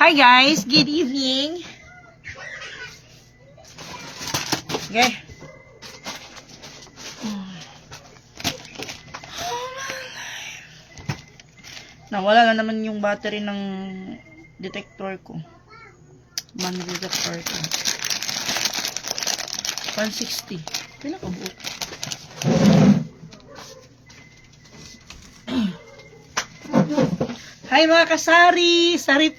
Hi guys, good evening. Okay. Nawala na naman yung battery ng detector ko. Man detector ko. 160. Pila ka buo? Hi mga kasari! Sari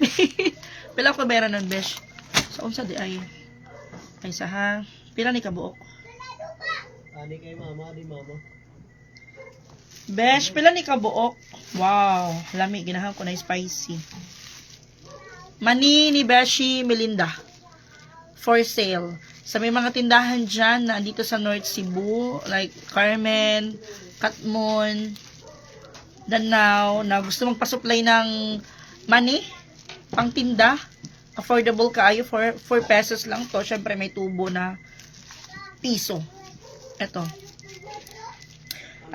pila ko bera nun, besh? Sa unsa di ay? Ay sa ha? Pila ni kabuok? Ani kay mama, di mama. Besh, pila ni kabuok? Wow, lami. Ginahan ko na spicy. Mani ni Beshi Melinda. For sale. Sa may mga tindahan dyan na andito sa North Cebu, like Carmen, Katmon, Danao, na gusto magpasupply ng money, pang tinda, affordable kaayo, 4 pesos lang to. Syempre may tubo na piso. Eto.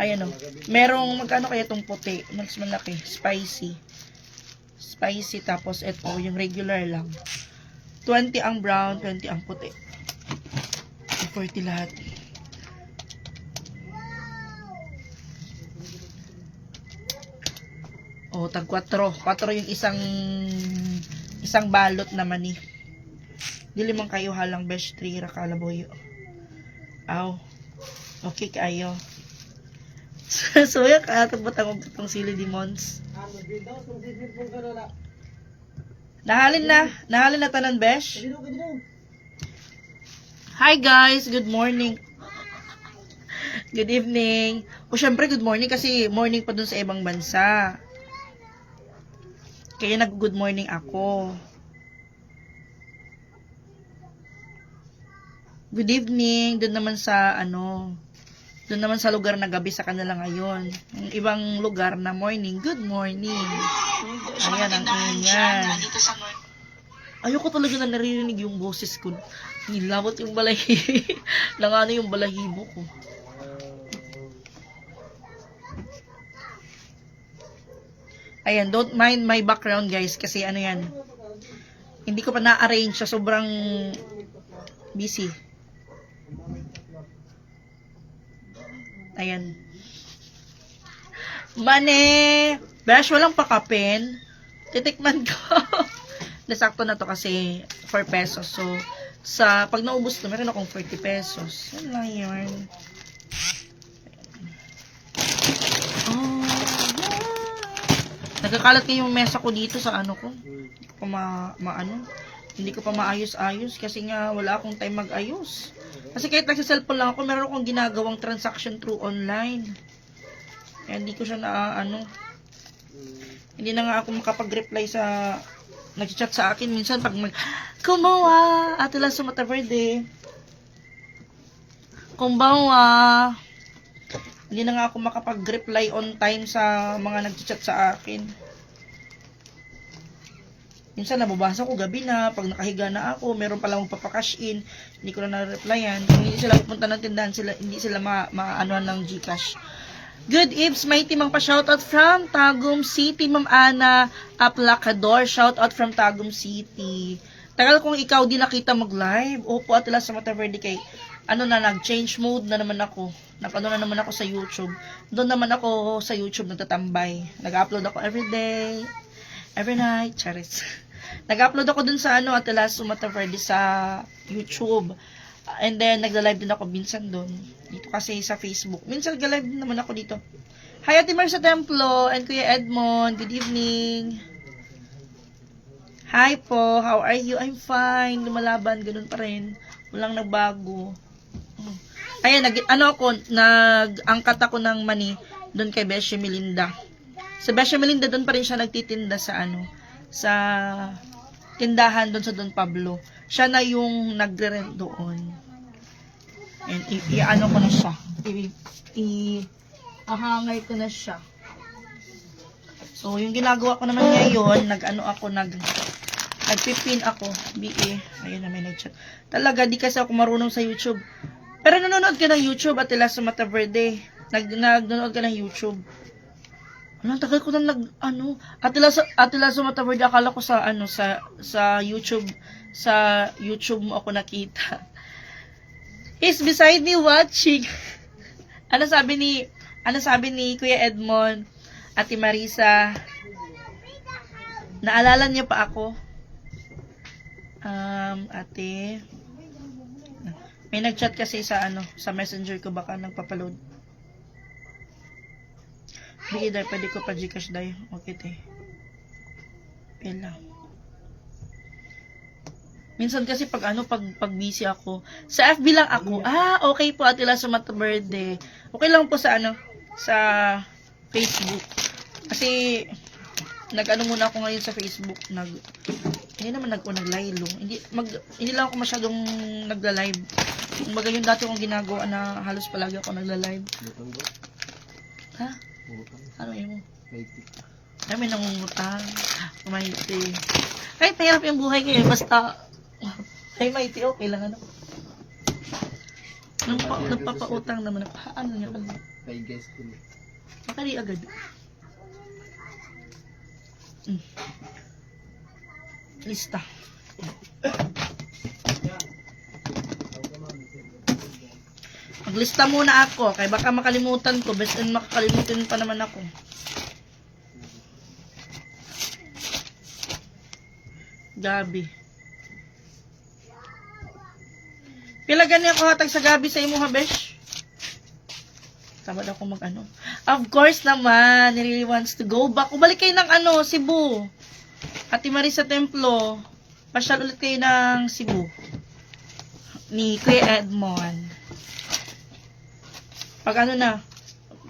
Ayan o. Merong, magkano kaya itong puti? Mas malaki. Spicy. Spicy. Tapos eto, yung regular lang. 20 ang brown, 20 ang puti. 40 lahat. Oh, tag 4. 4 yung isang balot na mani. Dili man kayo halang besh 3 ra kalaboyo. Aw. Okay kayo. So ya ka ato batang og sili demons. Nahalin na tanan besh. Hi guys, good morning. Good evening. O syempre good morning kasi morning pa dun sa ibang bansa. Kaya nag-good morning ako. Good evening. Doon naman sa doon naman sa lugar na gabi sa kanila ngayon. Yung ibang lugar na morning, good morning. Ayan ang ingay. Ayoko talaga na naririnig yung boses ko. Nilabot yung balahibo. Langano yung balahibo ko. Ayan, don't mind my background guys kasi ano yan. Hindi ko pa na-arrange siya, sobrang busy. Ayan. Mane! Besh, walang pakapin. Titikman ko. Nasakto na to kasi 4 pesos. So, pag naubos to, meron akong 40 pesos. Yan lang yun. Nagkakalat kayo yung mesa ko dito sa ano ko. Hindi ko pa hindi ko pa maayos-ayos kasi nga wala akong time mag-ayos. Kasi kahit nagsa-cellphone lang ako, meron akong ginagawang transaction through online. Kaya hindi ko siya hindi na nga ako makapag-reply sa nag-chat sa akin minsan pag Kumbawa, Ate Lasso Mataverde. Kumbawa. Hindi na nga ako makapag-reply on time sa mga nag-chat sa akin. Minsan nababasa ko gabi na, pag nakahiga na ako, meron pala magpapakash in, hindi ko na na-replyan. Kung hindi sila pupunta ng tindahan, hindi sila maanuan ng Gcash. Good eves, may timang pa-shoutout from Tagum City, Ma'am Ana Aplacador. Shoutout from Tagum City. Tagal kong ikaw di nakita mag-live. Opo, at last sa Mataverde kay nag-change mode na naman ako. Na naman ako sa YouTube. Doon naman ako sa YouTube nagtatambay. Nag-upload ako everyday, every night. Charis. Nag-upload ako dun sa Ate Lasso Mataverde sa YouTube. And then, nagla-live din ako minsan doon. Dito kasi sa Facebook. Minsan nagla-live din naman ako dito. Hi, Ate Mar sa Templo and Kuya Edmond. Good evening. Hi po. How are you? I'm fine. Lumalaban. Ganun pa rin. Walang nagbago. Ayan, angkat ako ng mani doon kay Beshi Melinda. Sa Beshi Melinda, doon pa rin siya nagtitinda sa sa tindahan doon sa Don Pablo. Siya na yung nagre-rent doon. And ko na siya. Hahangay ko na siya. So, yung ginagawa ko naman ngayon, nagpipin ako, BA. Ayun na, may nag-chat. Talaga, di kasi ako marunong sa YouTube. Pero nanonood ka ng YouTube, Ate Lasso Mataverde. Nanonood ka ng YouTube. Ang tagal ko na Ate Lasso Mataverde, akala ko sa YouTube, mo ako nakita. He's beside me watching. Ano sabi ni Kuya Edmond, Ate Marisa, naalala niyo pa ako? Ate, may nag-chat kasi sa messenger ko, baka nagpapaload. Bigay dahil, pwede ko pa Gcash dahil. Okay, te. Pila. Minsan kasi pag busy ako, sa FB lang ako. Okay po, Ate Lasso Mataverde. Okay lang po sa sa Facebook. Kasi muna ako ngayon sa Facebook, hindi naman naglaylo. Hindi lang ako masyadong nagla-live. Kumbaga yung dati kong ginagawa na halos palagi ako nagla-live. Ha? Ano yun mo? Ay, may nangungutang. Maiti. Kahit mahirap yung buhay kayo, basta ay maiti, okay lang Nagpapautang naman. Paano niya pala? Ay, guys ko. Makali agad. Lista. Maglista muna ako, kaya baka makalimutan ko. Best and makakalimutan pa naman ako. Gabi. Pila gani ako hatag sa gabi sa imo, ha, besh? Tamad ako Of course naman, he really wants to go back. Balik kayo ng Cebu. Ate Marisa Templo, pasyal ulit kayo ng Cebu. Ni Kuya Edmond. Pag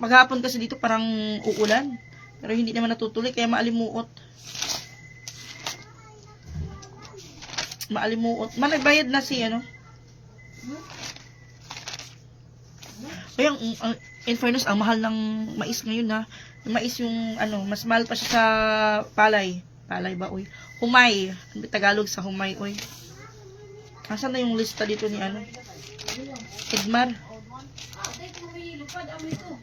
maghapon kasi dito parang uulan. Pero hindi naman natutuloy, kaya maalimuot. Nagbayad na si Kaya, in fairness, ang mahal ng mais ngayon, ha. Yung mais yung, mas mahal pa siya sa palay. Palay ba, oy? Humay. Tagalog sa humay, oy. Nasaan na yung lista dito ni Edmar?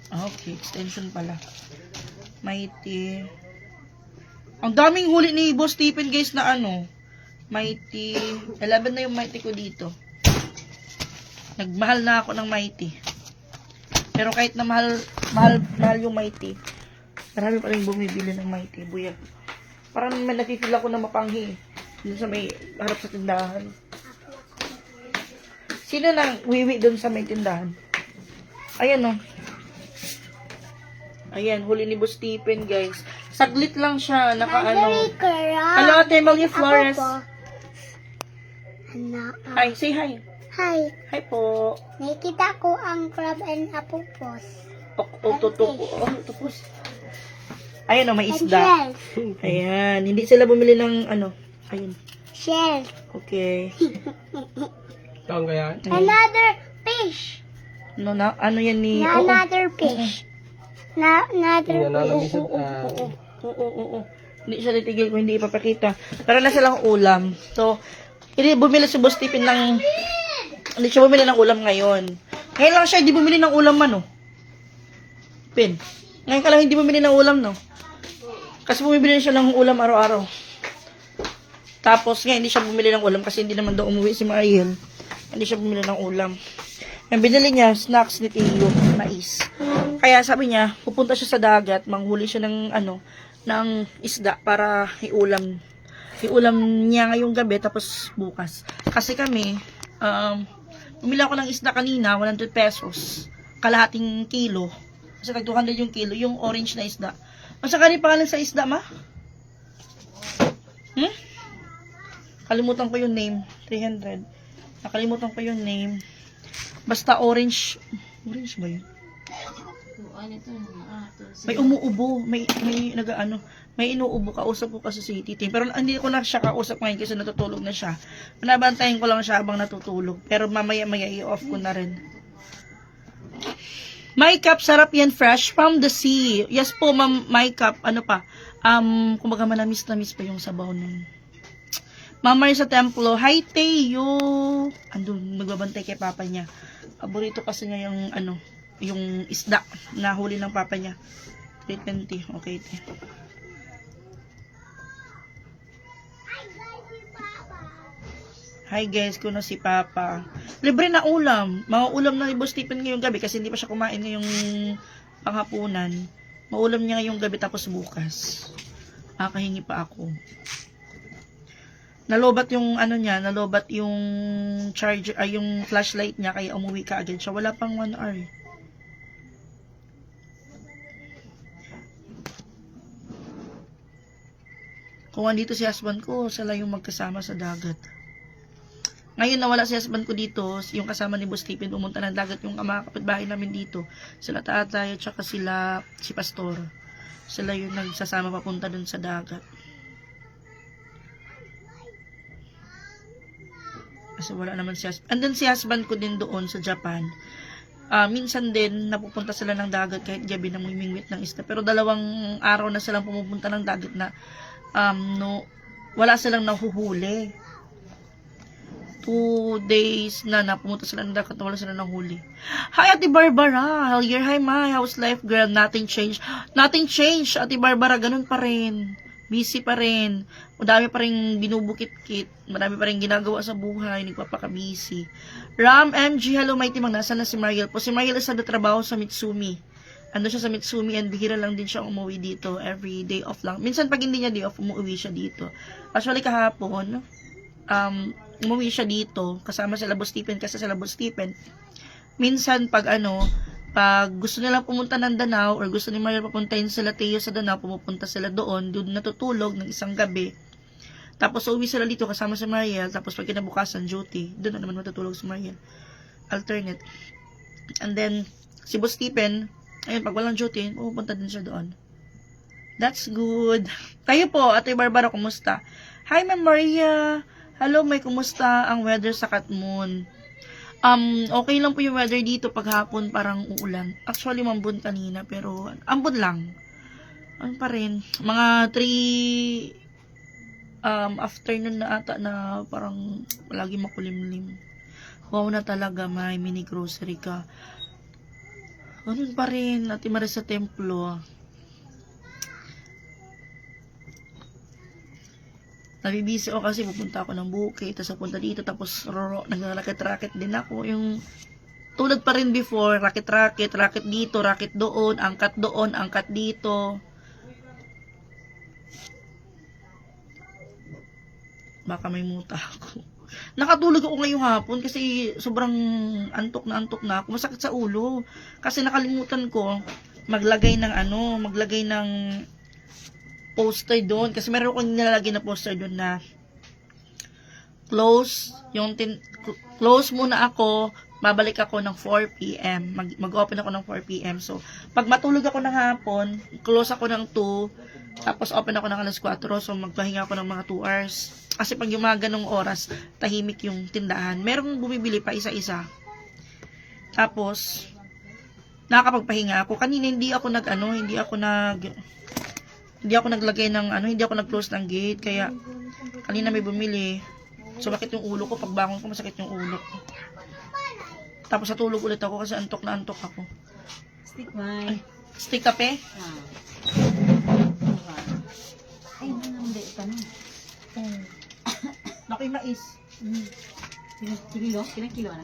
Okay, extension pala. Mighty. Ang daming huli ni Boss Stephen, guys, na Mighty. 11 na yung Mighty ko dito. Nagmahal na ako ng Mighty. Pero kahit na mahal yung Mighty, marami pa rin bumibili ng Mighty. Buya. Parang may nakikil ako na mapanghi. Doon sa may harap sa tindahan. Sino nang wiwi doon sa may tindahan? Ayan, Ayan, huli ni Boss Stephen, guys. Saglit lang siya, Hello, Ate Malia Flores. Hi, say hi. Hi, Hi po. nakita ko ang crab and apupos. Octopus. Ayan, may And isda. shells. Ayan, hindi sila bumili ng Ayun. Shells. Okay. Taong kaya? Another fish. Yan ni... Another fish. Another fish. Oo. Hindi siya titigil kung hindi ipapakita. Para na silang ulam. So, hindi bumili si Boss Stephen hindi siya bumili ng ulam ngayon. Ngayon lang siya hindi bumili ng ulam Pin. Ngayon ka lang hindi bumili ng ulam, Kasi bumibili siya ng ulam araw-araw. Tapos ngayon hindi siya bumili ng ulam kasi hindi naman daw umuwi si Mariel. Hindi siya bumili ng ulam. Ang binili niya, snacks ni Tio, mais. Kaya sabi niya, pupunta siya sa dagat, manghuli siya ng isda para iulam. Iulam niya ngayong gabi tapos bukas. Kasi kami, bumili ako ng isda kanina, 100 pesos. Kalahating kilo. Kasi tag 200 yung kilo, yung orange na isda. Ang saka rin pangalan sa isda, ma? Kalimutan ko yung name. 300. Nakalimutan ko yung name. Basta orange. Orange ba yun? May umuubo. May inuubo. Kausap ko kasi si Titi. Pero hindi ko na siya kausap ngayon kasi natutulog na siya. Nabantayin ko lang siya habang natutulog. Pero mamaya-maya i-off ko na rin. My cup, sarap yan, fresh from the sea. Yes po, ma'am, my cup. Ano pa? Kumbaga manamis-namis pa yung sabaw nun. Mama sa templo, hi Teo. Andun, magbabantay kay papa niya. Paborito kasi niya yung, yung isda na huli ng papa niya. 320. Okay, te. Hi guys, kuno si Papa. Libre na ulam. Mga ulam na ni Boss Stephen ngayong gabi kasi hindi pa siya kumain ngayong panghapunan. Maulam niya ngayong gabi tapos bukas. Kakahingi pa ako. Nalobat yung nalobat yung charger, yung flashlight niya kaya umuwi ka agad siya. Wala pang 1 hour. Kung andito si husband ko, sila yung magkasama sa dagat. Ngayon nawala si husband ko dito, yung kasama ni Boss Stephen, pumunta ng dagat yung mga kapitbahay namin dito. Sila tatay at saka si Pastor. Sila yung nagsasama papunta dun sa dagat. Kasi wala naman si husband. And then si husband ko din doon sa Japan. Minsan din napupunta sila ng dagat kahit gabi na mimingwit ng isda. Pero 2 araw na silang pumupunta ng dagat na wala silang nahuhuli. 2 days na pumunta sila ng dagat na wala sila nahuli. Hi, Ate Barbara. Hell year, hi, my house life girl. Nothing changed. Nothing changed, Ate Barbara. Ganun pa rin. Busy pa rin. Madami pa rin binubukit-kit. Madami pa rin ginagawa sa buhay. Nagpapaka-busy. Ram MG, hello, mighty mang. Nasaan na si Mariel po? Si Mariel is nagtatrabaho sa Mitsumi. Ando siya sa Mitsumi and bihira lang din siya umuwi dito. Every day off lang. Minsan pag hindi niya day off, umuwi siya dito. Actually, kahapon, umuwi siya dito. Kasama sila Boss Stephen kasi sila Boss Stephen. Minsan pag pag gusto nilang pumunta ng Danau or gusto ni Mariel papuntahin sila Teo sa Danau, pumupunta sila doon natutulog ng isang gabi. Tapos uwi sila dito kasama si Mariel, tapos pag kinabukasan duty, doon na naman matutulog si Mariel. Alternate. And then, si Boss Stephen, ayun, pag walang duty, pupunta din siya doon. That's good. Kayo po, Ate Barbara, kumusta? Hi, Ma'am Maria. Hello, may kumusta ang weather sa Katmon? Okay lang po yung weather dito paghapon, parang uulan. Actually, mambun kanina, pero ambon lang. Ano pa rin? Mga 3 afternoon na ata na parang lagi makulimlim. Wow na talaga, may mini grocery ka. Ganun pa rin, Ate Maria sa templo. Nabibisi ako kasi pupunta ako ng Bukid, tapos pupunta dito, tapos naglalakit-rakit din ako. Yung tulad pa rin before, rakit dito, rakit doon, angkat dito. Baka may muta ako. Nakatulog ako ngayong hapon kasi sobrang antok na ako. Masakit sa ulo. Kasi nakalimutan ko maglagay ng poster doon. Kasi meron akong nilalagay na poster doon na close muna ako, babalik ako ng 4 p.m. Mag-open ako ng 4 p.m. So, pag matulog ako ng hapon, close ako ng 2, tapos open ako ng alas 4. So, magpahinga ako ng mga 2 hours. Kasi pag yung mga ganong oras, tahimik yung tindahan. Merong bumibili pa isa-isa. Tapos, nakakapagpahinga ako. Kanina hindi ako naglagay ng hindi ako nag-close ng gate, kaya kanina may bumili. Sumakit yung ulo ko, pagbangon ko masakit yung ulo ko. Tapos natulog ulit ako kasi antok na antok ako. Stick man. Stick kape? Ay, hindi pa na. Nakoy mais. Kilo? Kinang kilo na?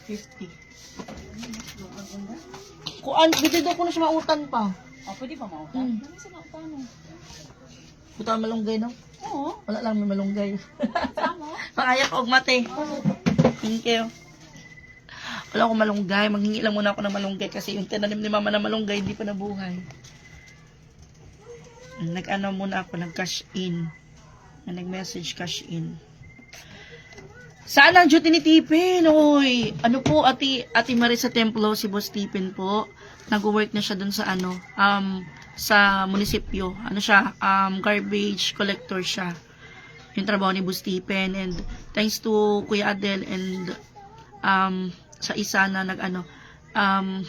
50. Kuan, bitido ko na siya mautan pa. Pwede pa mautan? Ano sa mautan? Buta malunggay, no? Oo. Wala lang, may malunggay. Sama? Pangayak og mate. Thank you. Wala akong malunggay. Maghingi lang muna ako ng malunggay kasi yung tinanim ni mama na malunggay hindi pa nabuhay. Muna ako, nag-cash in. Nag-message cash in. Saan ang duty ni Tipin? Uy, ano po, Ate Marie sa templo, si Boss Tipin po. Nag-work na siya dun sa sa munisipyo. Garbage collector siya. Yung trabaho ni Boss Tipin. And thanks to Kuya Adel and sa isa na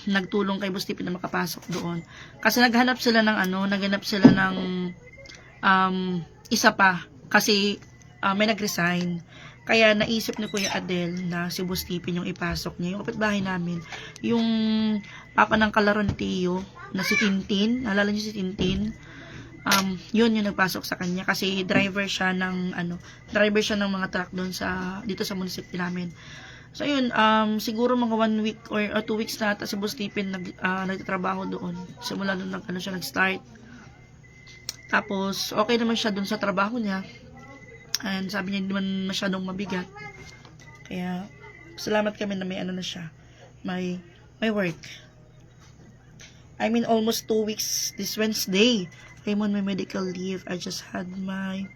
nagtulong kay Boss Tipi na makapasok doon. Kasi naghanap sila ng isa pa. Kasi may nag-resign. Kaya naisip ni Kuya Adel na si Boss Tipi yung ipasok niya. Yung kapitbahay namin, yung papa ng kalaro ni Tio, na si Tintin, naalala niyo si Tintin? Yun yung nagpasok sa kanya kasi driver siya ng mga truck doon dito sa munisipyo namin. So yun, siguro mga 1 week or 2 weeks na ata si Boss Tipin nagtatrabaho doon. Simula doon siya nag-start. Tapos okay naman siya doon sa trabaho niya. And sabi niya hindi naman masyadong mabigat. Kaya salamat kami na may na siya. May work. I mean almost 2 weeks this Wednesday. I'm on my medical leave. I just had my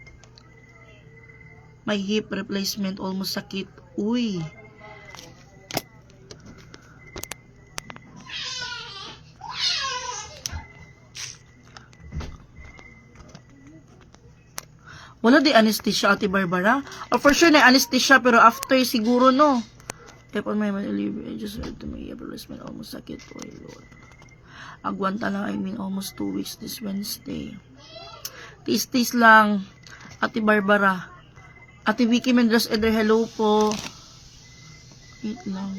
hip replacement, almost sakit. Uy. Wala di anesthesia, Ate Barbara? Or for sure na anesthesia, pero after siguro, no? If on my medical leave, I just had my hip replacement, almost sakit. Uy, Lord. Agwanta lang, I mean, almost 2 weeks this Wednesday. Tis-tis lang, Ate Barbara. Ate Vicky Mendres Eder, hello po. Wait lang.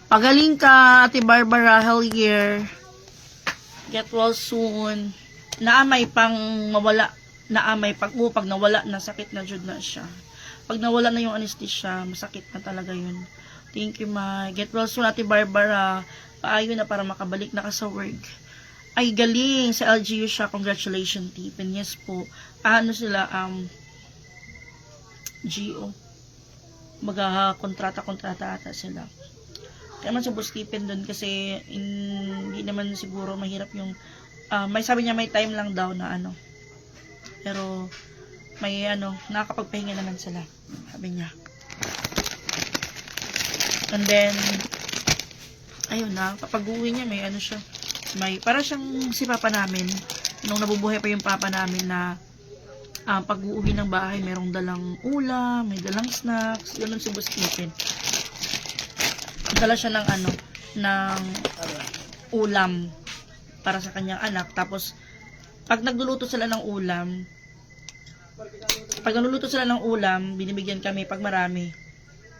Pagaling ka, Ate Barbara, hell yeah. Get well soon. Naamay pang mawala. Pag nawala na, sakit na jud na siya. Pag nawala na yung anesthesia, masakit na talaga yun. Thank you, ma. Get well soon, Ate Barbara. Paayo na para makabalik na ka sa work. Ay, galing. Sa LGU siya. Congratulations, Tipin. Yes po. Sila, GO. Kontrata ata sila. Kaya man sa Boss Tipin dun kasi hindi naman siguro mahirap yung, may sabi niya may time lang daw na pero may nakakapagpahinga naman sila, sabi niya. And then ayun na, kapag uwi niya may siya, may para siyang si papa namin nung nabubuhay pa yung papa namin na pag uuwi ng bahay merong dalang ulam, may dalang snacks, yun si Boss Tipin. Dala siya ng ng ulam para sa kanyang anak. Tapos pag nagluluto sila ng ulam, binibigyan kami pag marami.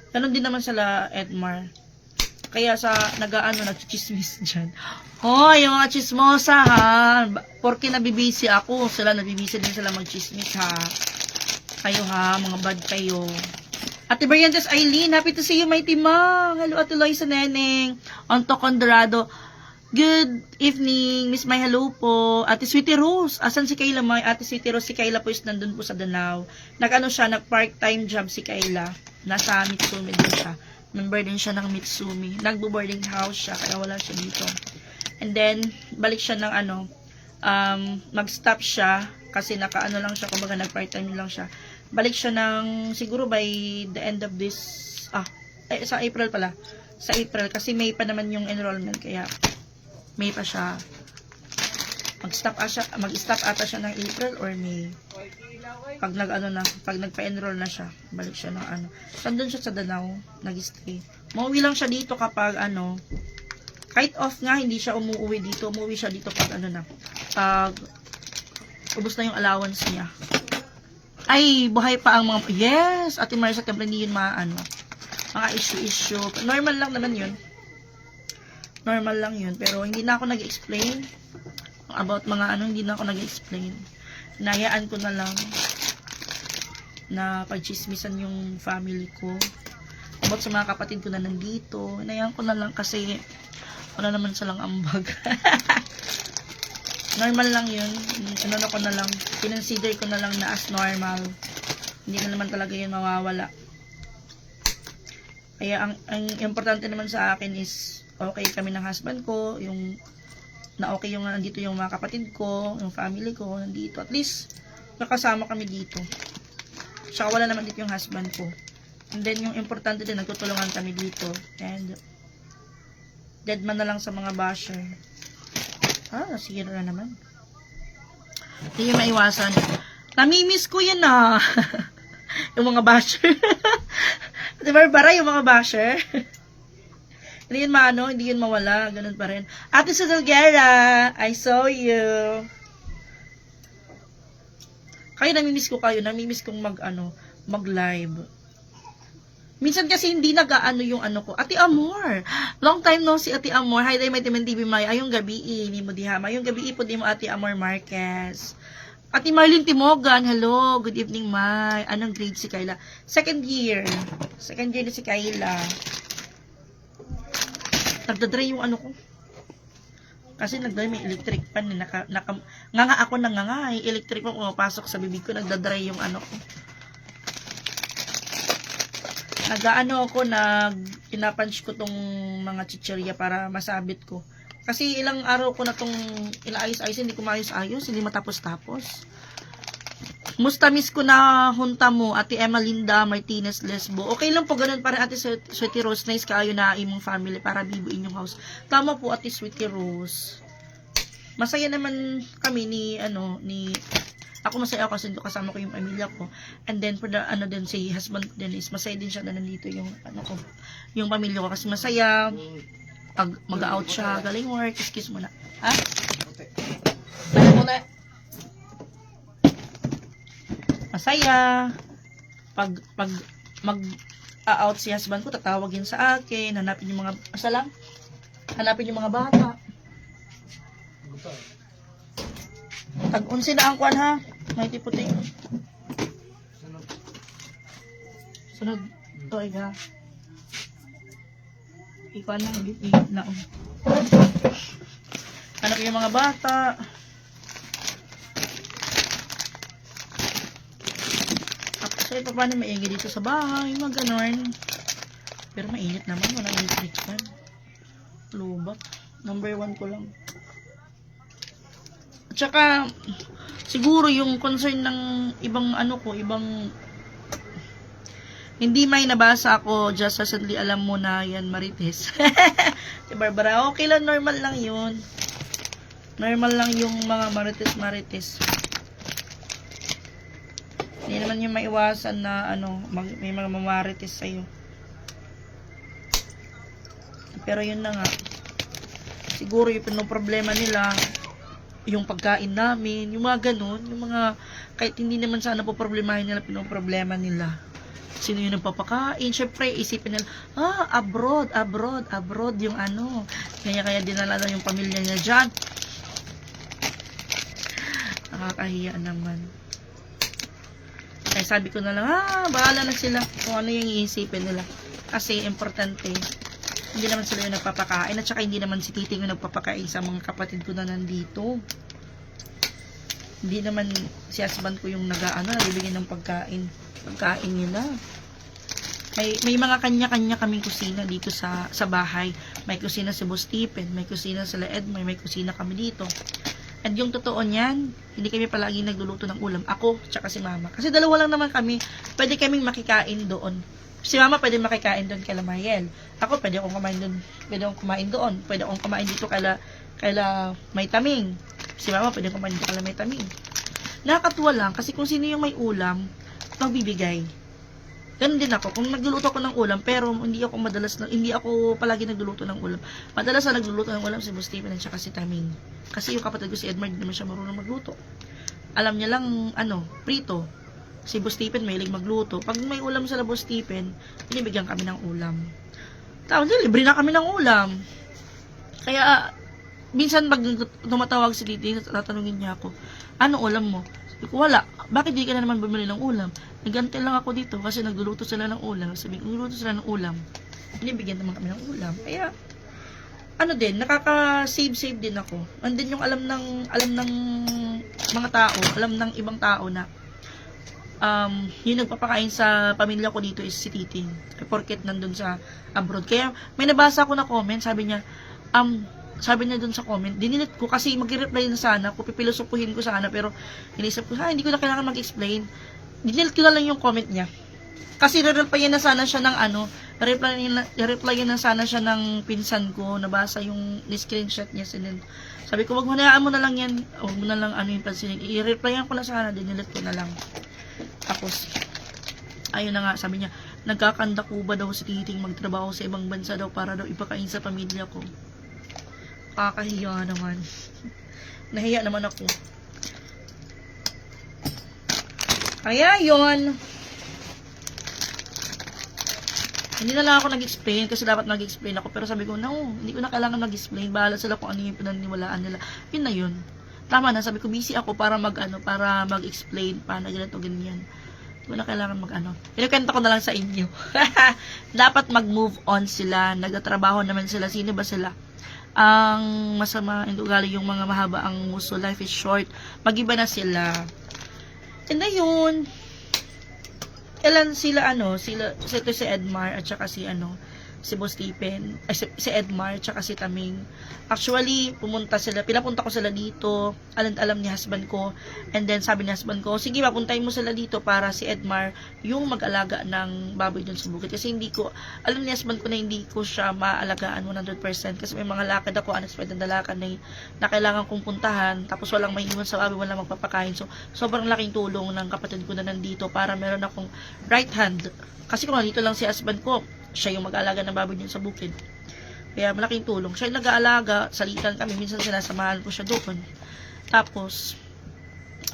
Ganon din naman sila, Edmar. Kaya nagchichismis dyan. Hoy, yung mga chismosa ha. Porque nabibisi ako, nabibisi din sila magchismis ha. Kayo ha, mga bad kayo. Ate Briantes Eileen, happy to see you, my timang. Hello, Ate Loisa Neneng. Onto Condrado. Good evening, Miss May, hello po. Ate Sweetie Rose, asan si Kayla, May? Ate Sweetie Rose, si Kayla po is nandun po sa Danao. Nag-part-time job si Kayla. Nasa Mitsumi din siya. Member din siya ng Mitsumi. Nagbo-boarding house siya, kaya wala siya dito. And then, balik siya ng mag-stop siya, kasi lang siya, kumbaga nag-part-time lang siya. Balik siya ng, siguro by the end of this, sa April pala. Sa April, kasi May pa naman yung enrollment, kaya May pa siya. Mag-stop ata siya ng April or May. Pag pag nagpa-enroll na siya, balik siya ng Sandun siya sa Danao, nag-stay. Mauwi lang siya dito kapag kahit off nga, hindi siya umuwi dito. Umuwi siya dito pag pag ubos na yung allowance niya. Ay, buhay pa ang mga, yes, Ate Marisa Cabrani yun mga issue. Normal lang naman yun. Normal lang yun. Pero hindi na ako nag-explain about mga hindi na ako nag-explain. Hinayaan ko na lang na pagchismisan yung family ko. About sa mga kapatid ko na nandito. Hinayaan ko na lang kasi wala naman silang ambag. Normal lang yun. Ko na lang, kinonsider ko na lang na as normal. Hindi na naman talaga yun mawawala. Kaya ang importante naman sa akin is okay kami ng husband ko, yung na okay yung nandito yung mga kapatid ko, yung family ko nandito. At least nakasama kami dito. Tsaka wala naman dito yung husband ko. And then yung importante din, nagtutulungan kami dito. And dead man na lang sa mga basher. Nasira na naman. Hindi yung maiwasan. Namimiss ko yan yung mga basher. Di ba, Bara, yung mga basher? Hindi yun hindi yun mawala. Ganun pa rin. Ate Sudolguera, I saw you. Kayo, namimiss ko kayo. Namimiss kong mag-live. Minsan kasi hindi nag-aano yung ko. Ate Amor. Long time no si Ate Amor. Hi, may Timan TV May. Ayong gabi, ni mo diha. Ayong gabi po di mo Ate Amor Marquez. Ate Marlene Timogan. Hello. Good evening, May. Anong grade si Kayla? Second year. Second year na si Kayla. Nagdadry yung ko. Kasi nagdry may electric pan. Nga ako nanganga. Electric pan pumapasok sa bibig ko. Nagdadry yung ko. Pinapunch ko tong mga chichirya para masabit ko. Kasi ilang araw ko na tong inaayos-ayos, hindi ko maayos-ayos, hindi matapos-tapos. Mustamis ko na hunta mo, Ate Emma Linda Martinez Lesbo. Okay lang po, ganun pa rin Ate Sweetie Rose. Nice kaayo na imong family para bibuin yung house. Tama po Ate Sweetie Rose. Masaya naman kami ako masaya ako kasi kasama ko yung pamilya ko. And then, for the, din, si husband ko din is masaya din siya na nandito yung, yung pamilya ko kasi masaya. Pag mag-out siya, galing work, kiss mo na. Ha? Bala mo na. Masaya. Pag mag-out si husband ko, tatawagin sa akin, hanapin yung mga, hanapin yung mga bata. Tag-unsi na ang kwan ha. May puting. Sunod. Ito ay ha. Ikuan na. Naon. Anak yung mga bata. Ako sa'yo pa paano maingay dito sa bahay. Mga ganon. Pero mainit naman. Walang electric fan. Lubak. Number 1 ko lang. At saka, siguro yung concern ng ibang ibang, hindi may nabasa ako, just recently alam mo na yan, Marites. Si Barbara, okay lang, normal lang yun. Normal lang yung mga Marites. Hindi naman yung maiwasan na, may mga mamarites sa'yo. Pero yun na nga. Siguro yung pinoproblema nila, yung pagkain namin, yung mga ganun, yung mga, kahit hindi naman sana po problemahin nila, pinoproblema nila. Sino yung nagpapakain? Syempre, isipin nila, abroad yung kaya dinala na yung pamilya niya dyan. Nakakahiya naman. Kaya sabi ko na lang, bahala na sila kung ano yung iisipin nila. Kasi, importante, hindi naman sila yung nagpapakain at saka hindi naman si Titing yung nagpapakain sa mga kapatid ko na nandito. Hindi naman si husband ko yung nagbibigay ng pagkain nila. May mga kanya-kanya kaming kusina dito sa bahay. May kusina si Boss Stephen, may kusina sila Edmar, may kusina kami dito. And yung totoo niyan, hindi kami palagi nagluluto ng ulam. Ako, tsaka si Mama. Kasi dalawa lang naman kami, pwede kaming makikain doon. Si Mama pwede makikain doon kay Mayel. Ako pwede akong kumain doon. Pwede akong kumain dito kaila May Taming. Si Mama pwede akong kumain dito kaila May Taming. Nakakatuwa lang kasi kung sino yung may ulam, magbibigay. Ganun din ako. Kung nagluluto ako ng ulam, pero hindi ako palagi nagluluto ng ulam. Madalas na nagluluto ng ulam si Boss Stephen at saka si Taming. Kasi yung kapatid ko si Edmar, hindi naman siya marunong magluto. Alam niya lang, prito. Si Boss Stephen may magluto. Pag may ulam sa Boss Stephen, binibigyan kami ng ulam. Tapos libre na kami ng ulam. Kaya minsan pag tumatawag si Titi, tatanungin niya ako, ano ulam mo? Sabi ko, wala. Bakit di ka na naman bumili ng ulam? Nagantay lang ako dito kasi nagluluto sila ng ulam. Sabi ko, nagluluto sila ng ulam. Binibigyan naman kami ng ulam. Kaya, nakaka-save din ako. And then yung alam ng mga tao, alam ng ibang tao na yung nagpapakain sa pamilya ko dito is si Titing. Porket nandun sa abroad. Kaya may nabasa ko na comment, sabi niya dun sa comment, dinilit ko kasi mag-reply na sana, pipilosopuhin ko sana, pero inisip ko, hindi ko na kailangan mag-explain. Dinilit ko na lang yung comment niya. Kasi re-replyan na sana siya ng replyan na sana siya ng pinsan ko, nabasa yung screenshot niya, sinend. Sabi ko, wag mo na lang yan, wag mo na lang ano yung pansinin. I-replyan ko na sana, dinilit ko na lang. Tapos, ayun na nga, sabi niya, nagkakanda ko ba daw si Titing magtrabaho sa ibang bansa daw para daw ipakain sa pamilya ko. Kakahiya naman. Nahiya naman ako. Kaya yun. Hindi na lang ako nag-explain kasi dapat nag-explain ako. Pero sabi ko, no, hindi ko na kailangan mag-explain. Bahala sila kung ano yung pinaniwalaan nila. Yun na yun. Tama na, sabi ko, busy ako para mag-explain paano ganito, ganyan. Hindi ko na kailangan Inukwento ko na lang sa inyo. Dapat mag-move on sila. Nagtatrabaho naman sila. Sino ba sila? Ang masama, hindi ugali yung mga mahaba ang muso. Life is short. Mag-iba na sila. And ayun, ilan sila ito si Edmar at saka si Boss Stephen, si Edmar at saka si Taming. Actually, pinapunta ko sila dito, alam ni husband ko, and then sabi ni husband ko, sige, papuntahin mo sila dito para si Edmar yung mag-alaga ng baboy dun sa bukid. Kasi alam ni husband ko na hindi ko siya maalagaan 100% kasi may mga lakad ako, unexpected na lakad na kailangan kong puntahan, tapos walang maiiwan sa baboy, walang magpapakain. So, sobrang laking tulong ng kapatid ko na nandito para meron akong right hand. Kasi kung nandito lang si husband ko, siya yung mag-aalaga ng baboy dun sa bukid. Kaya malaking tulong. Siya yung nag-aalaga, salitan kami, minsan sinasamahan ko siya doon. Tapos,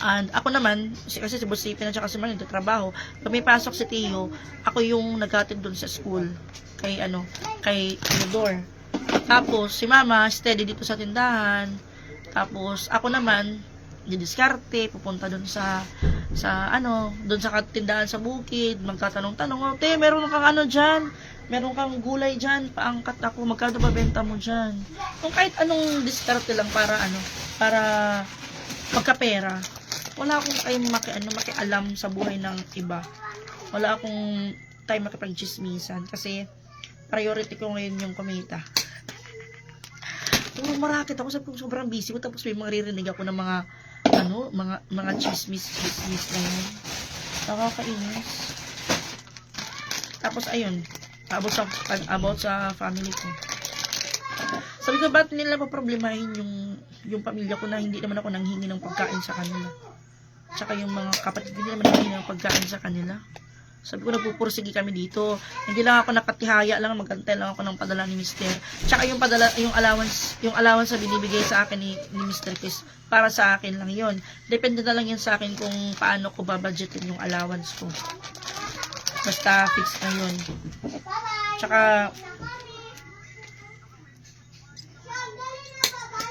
and ako naman, kasi si Boss Stephen at saka si Marlene, trabaho. Pag may pasok si Tio, ako yung nag-attend doon sa school. Kay Theodore. Tapos, si Mama, steady dito sa tindahan. Tapos, ako naman, didiskarte, pupunta doon doon sa tindahan sa bukid, magtatanong-tanong, te, meron kang dyan? Meron kang gulay dyan? Paangkat ako, magkano ba benta mo dyan? Kung kahit anong diskarte lang para magkapera. Wala akong time makialam sa buhay ng iba. Wala akong time makipag-chismisan kasi priority ko ngayon yung kumita. Marakit ako, sabi ko sobrang busy ko, tapos may maririnig ako ng mga chismis na yan. Nakakainis. Tapos ayun, about sa family ko. Sabi ko, ba't nila paproblemahin yung pamilya ko na hindi naman ako nanghingi ng pagkain sa kanila. Tsaka yung mga kapatid, hindi naman nanghingi ng pagkain sa kanila. Sabi ko, nagpupursige kami dito. Hindi lang ako nakatihaya lang, magantay lang ako ng padala ni Mr. Tsaka yung allowance na binibigay sa akin ni Mr. Chris, para sa akin lang yon. Depende na lang yun sa akin kung paano ko babudgetin yung allowance ko. Basta fix na yun. Tsaka,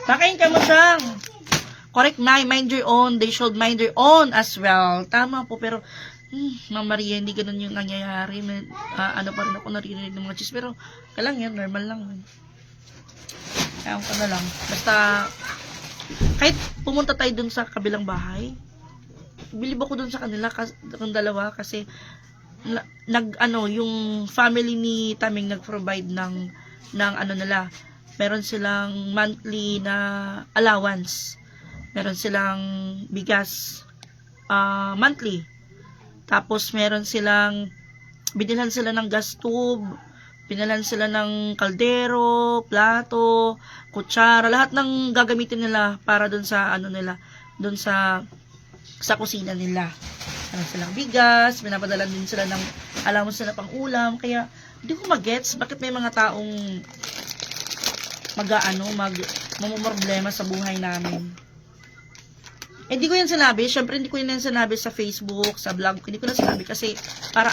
pakain ka mo siyang. Correct, mind your own. They should mind their own as well. Tama po, pero Ma'am Maria, hindi ganun yung nangyayari. Pa rin ako naririnig ng mga cheese. Pero, kailang yan, normal lang. Kaya ko na lang. Basta, kahit pumunta tayo dun sa kabilang bahay, bilib ako dun sa kanila, kung dalawa, kasi, yung family ni Taming nag-provide ng nila. Meron silang monthly na allowance. Meron silang bigas, monthly. Tapos, binilhan sila ng gas tube, binilhan sila ng kaldero, plato, kutsara, lahat ng gagamitin nila para dun sa, dun sa kusina nila. Meron silang bigas, binabadalan din sila ng allowance nila pang ulam, kaya, hindi ko magets, bakit may mga taong mamumroblema sa buhay namin. Hindi ko yan sinabi. Syempre, hindi ko yan sinabi sa Facebook, sa vlog ko. Hindi ko na sinabi kasi para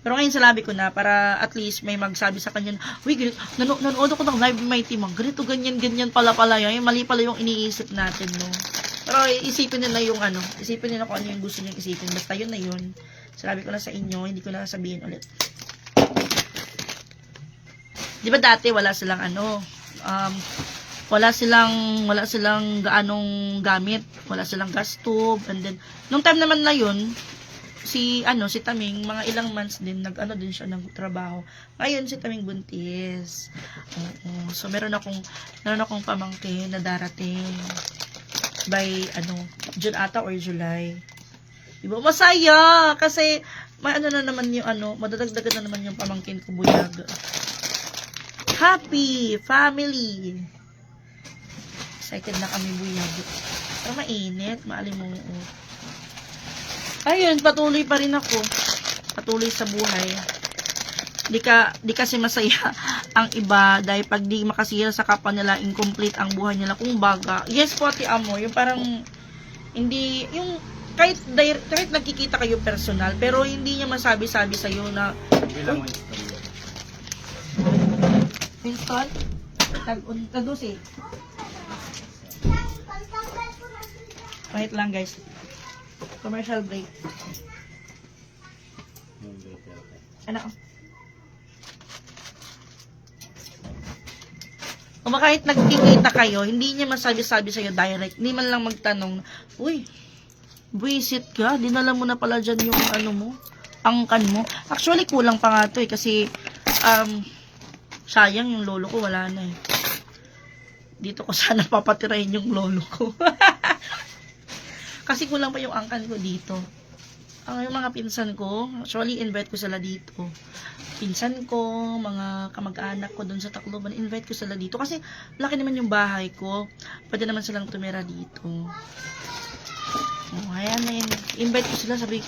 Pero ngayon sinabi ko na para at least may magsabi sa kanya, uy, nanood ako ng live my team. Ganito, ganyan pala yun. Mali pala yung iniisip natin, no? Pero isipin nila isipin nila kung ano yung gusto niyong isipin. Basta yun na yun. Sinabi ko na sa inyo, hindi ko na sabihin ulit. Di ba dati wala silang wala silang gaanong gamit, wala silang gas tube, and then nung time naman na yun, si Taming mga ilang months din din siya nagtrabaho. Ngayon si Taming buntis. So meron akong pamangkin na darating by June ata or July. Diba? Masaya kasi may ano na naman yung madadagdagan na naman yung pamangkin ko, buyag. Happy family! Excited na kami, buyag. Pero mainit, maalimuot. Ayun, patuloy pa rin ako. Patuloy sa buhay. Di kasi masaya ang iba dahil pag di makasira sa kapwa nila, incomplete ang buhay nila. Kung baga, yes po, Ate Amo, yung parang hindi, yung kahit nagkikita kayo personal, pero hindi niya masabi-sabi sa'yo na Bilang mo istorya. Winston, tag-12. Wait lang guys. Commercial break. Ano? Kung kahit nagkikita kayo, hindi niya masabi-sabi sa'yo direct. Hindi man lang magtanong, uy, buwisit ka, dinala mo na pala dyan yung ano mo, angkan mo. Actually, kulang pa nga to eh, kasi, sayang yung lolo ko, wala na eh. Dito ko sana papatirahin yung lolo ko. Kasi kulang pa yung angkan ko dito. Yung mga pinsan ko, actually, invite ko sila dito. Pinsan ko, mga kamag-anak ko dun sa Tacloban, invite ko sila dito. Kasi, laki naman yung bahay ko. Pwede naman silang tumira dito. Ayan na yun. Invite ko sila, sabi,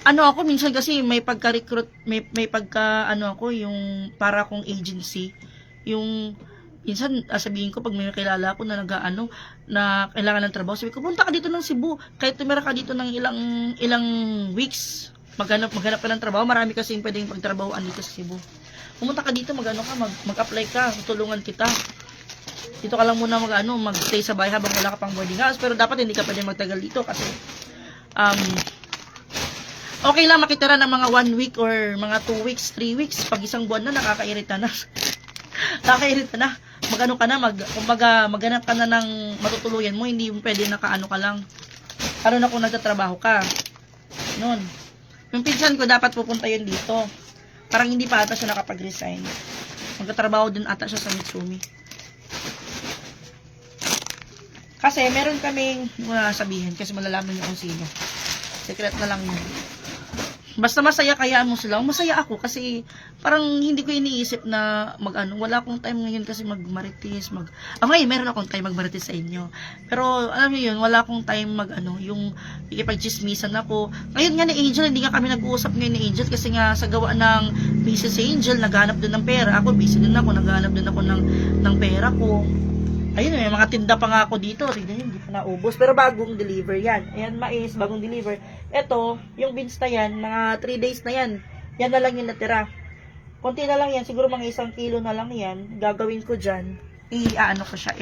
ako, minsan kasi may pagka-recruit, may pagka, ako, yung para akong agency. Yung, minsan, sabihin ko, pag may kilala ako na na kailangan ng trabaho, sabi ko, punta ka dito ng Cebu, kahit tumira ka dito ng ilang weeks, maghanap ka ng trabaho, marami kasi yung pwedeng pagtrabahoan dito sa Cebu. Pumunta ka dito, mag-apply ka, tutulungan kita. Dito ka lang muna mag-stay sa bahay habang wala ka pang boarding house, pero dapat hindi ka pwede magtagal dito kasi, okay lang makitira ng mga 1 week or mga 2 weeks, 3 weeks, pag isang buwan na, nakakairita na. Nakakairita na. Maghanap ka na ng matutuluyan mo, hindi pwede nakaano ka lang. Lalo na kung nagtatrabaho ka. Noon. Yung pinsan ko dapat pupunta yun dito. Parang hindi pa ata siya nakapag-resign. Magtatrabaho din ata siya sa Mitsumi. Kasi meron kaming, hindi ko na sabihin kasi malalaman niyo kung sino. Secret na lang yun. Basta masaya kaya mo sila. Masaya ako kasi parang hindi ko iniisip na wala akong time ngayon kasi magmarites, ngayon meron akong time magmarites sa inyo. Pero alam niyo yun, wala akong time yung ikipagchismisan ako. Ngayon nga ni Angel, hindi nga kami nag-uusap ngayon ni Angel kasi nga sa gawa ng busy si Angel, naghahanap din ng pera. Ako, busy din ako, naghahanap din ako ng pera ko. Ayun, may mga tinda pa nga ako dito. Tignan nyo, hindi pa naubos. Pero bagong deliver yan. Ayan, mais, bagong deliver. Ito, yung beans na yan, mga 3 days na yan. Yan na lang yung natira. Konti na lang yan, siguro mga 1 kilo na lang yan. Gagawin ko dyan. Ko siya,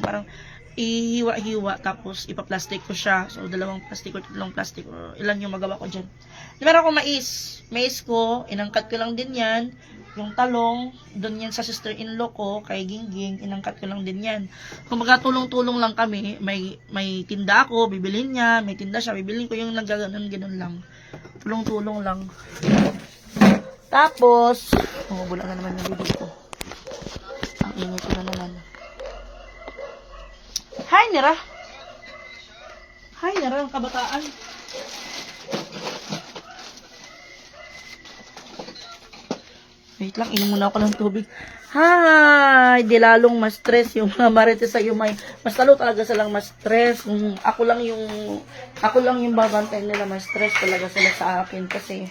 parang ihiwa-hiwa, tapos ipaplastic ko siya. So, 2 plastic or 3 plastic, or ilan yung magawa ko dyan. Meron akong mais. Mais ko, inangkat ko lang din yan. Yung talong, doon yan sa sister-in-law ko, kay Gingging, inangkat ko lang din yan. Kung magkatulong-tulong lang kami, may tinda ako, bibilhin niya, may tinda siya, bibilhin ko yung nagaganon-ganon lang. Tulong-tulong lang. Tapos, bula na naman yung video ko. Ang ingay ko na naman. Hi, Nira! Hi, Nira, ang kabataan. Wait lang, inom muna ako ng tubig. Hi! Di lalong ma-stress yung mga marites sa'yo. Mas lalo talaga silang ma-stress. Ako lang yung babantay nila, ma-stress talaga sila sa akin. Kasi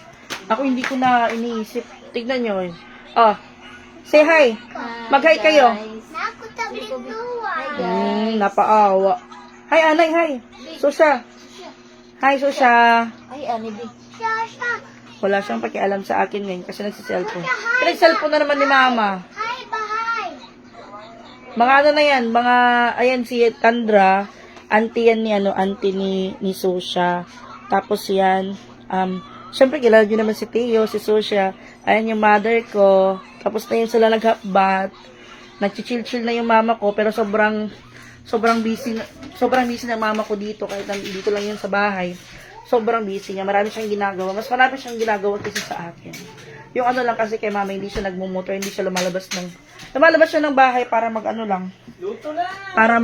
ako hindi ko na iniisip. Tignan nyo eh. Say hi. Mag-hi kayo. Naku, tablet luwa. Napaawa. Hi, Anay, hi. Susha. Hi, Susha. Ay, Anibi. Shasha. Wala siyang pakialam sa akin ngayon kasi nagsiselfone. Pinag-cellphone na naman ni Mama. Hi, bahay. Mga na yan, ayan si Tandra, auntie yan auntie ni Susha. Tapos yan, syempre kilala nyo naman si Teo, si Susha. Ayan yung mother ko. Tapos na yun sila nag-hapbat. Nag-chill-chill na yung mama ko, pero sobrang busy na mama ko dito, kahit dito lang yun sa bahay. Sobrang busy niya. Marami siyang ginagawa. Mas marami siyang ginagawa kasi sa akin. Yung lang kasi kay mama, hindi siya nagmumotor, hindi siya lumalabas siya ng bahay para para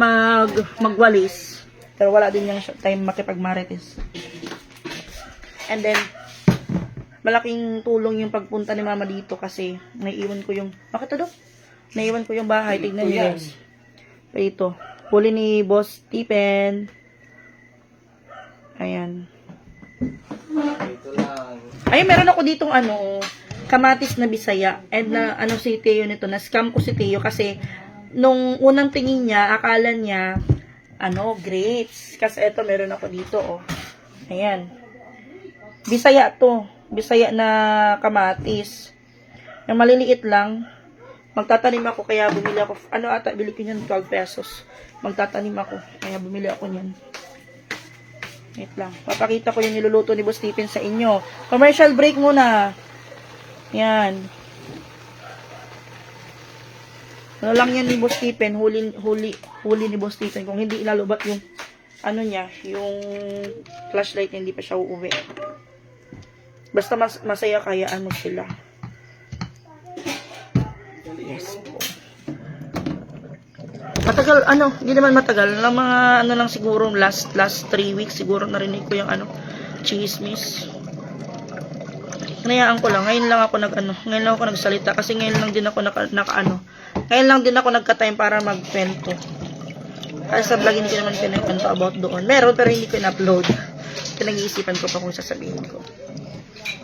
magwalis. Pero wala din niyang time makipagmarites. And then, malaking tulong yung pagpunta ni mama dito kasi naiiwan ko yung, bakit ito? Naiiwan ko yung bahay. Tignan niyo guys. Ito. Huli ni Boss Stephen. Ayan. Ito lang. Ay, meron ako ditong kamatis na Bisaya. And na, si Teo nito, na-scam ko si Teo kasi nung unang tingin niya, akala niya, grapes. Kasi ito, meron ako dito, Ayan. Bisaya to. Bisaya na kamatis. Yung maliliit lang. Magtatanim ako, kaya bumili ako. Bili ko niyan 12 pesos. Magtatanim ako, kaya bumili ako niyan. Wait lang. Papakita ko yung niluluto ni Boss Stephen sa inyo. Commercial break muna. Yan. Ano lang yan ni Boss Stephen, huli ni Boss Stephen. Kung hindi ilalubat yung, yung flashlight, hindi pa siya uuwi. Basta masaya kayaan mo sila. Yes po. Matagal, hindi naman matagal. Lang mga, lang siguro, last 3 weeks, siguro narinig ko yung, chismis. Hinayaan ko lang. Ngayon lang ako nagsalita. Kasi ngayon lang din ako ngayon lang din ako nagka-time para magkwento. Kasi sa vlog, hindi ko naman pinagkwento about doon. Meron, pero hindi ko in-upload. Pinag-iisipan ko pa kung sasabihin ko.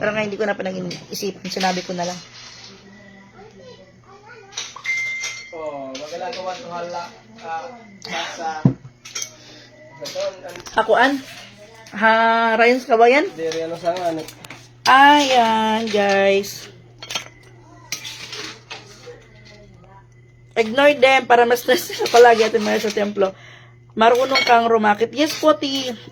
Pero ngayon, hindi ko na pinag-iisipan. Sinabi ko na lang. Magagawa ko hala sa Hakuan? Ryan's Kabayan? diri sa Ayan, guys. Ignore them para mas stress sa palagi at mga sa templo. Marunong kang rumakit. Yes po,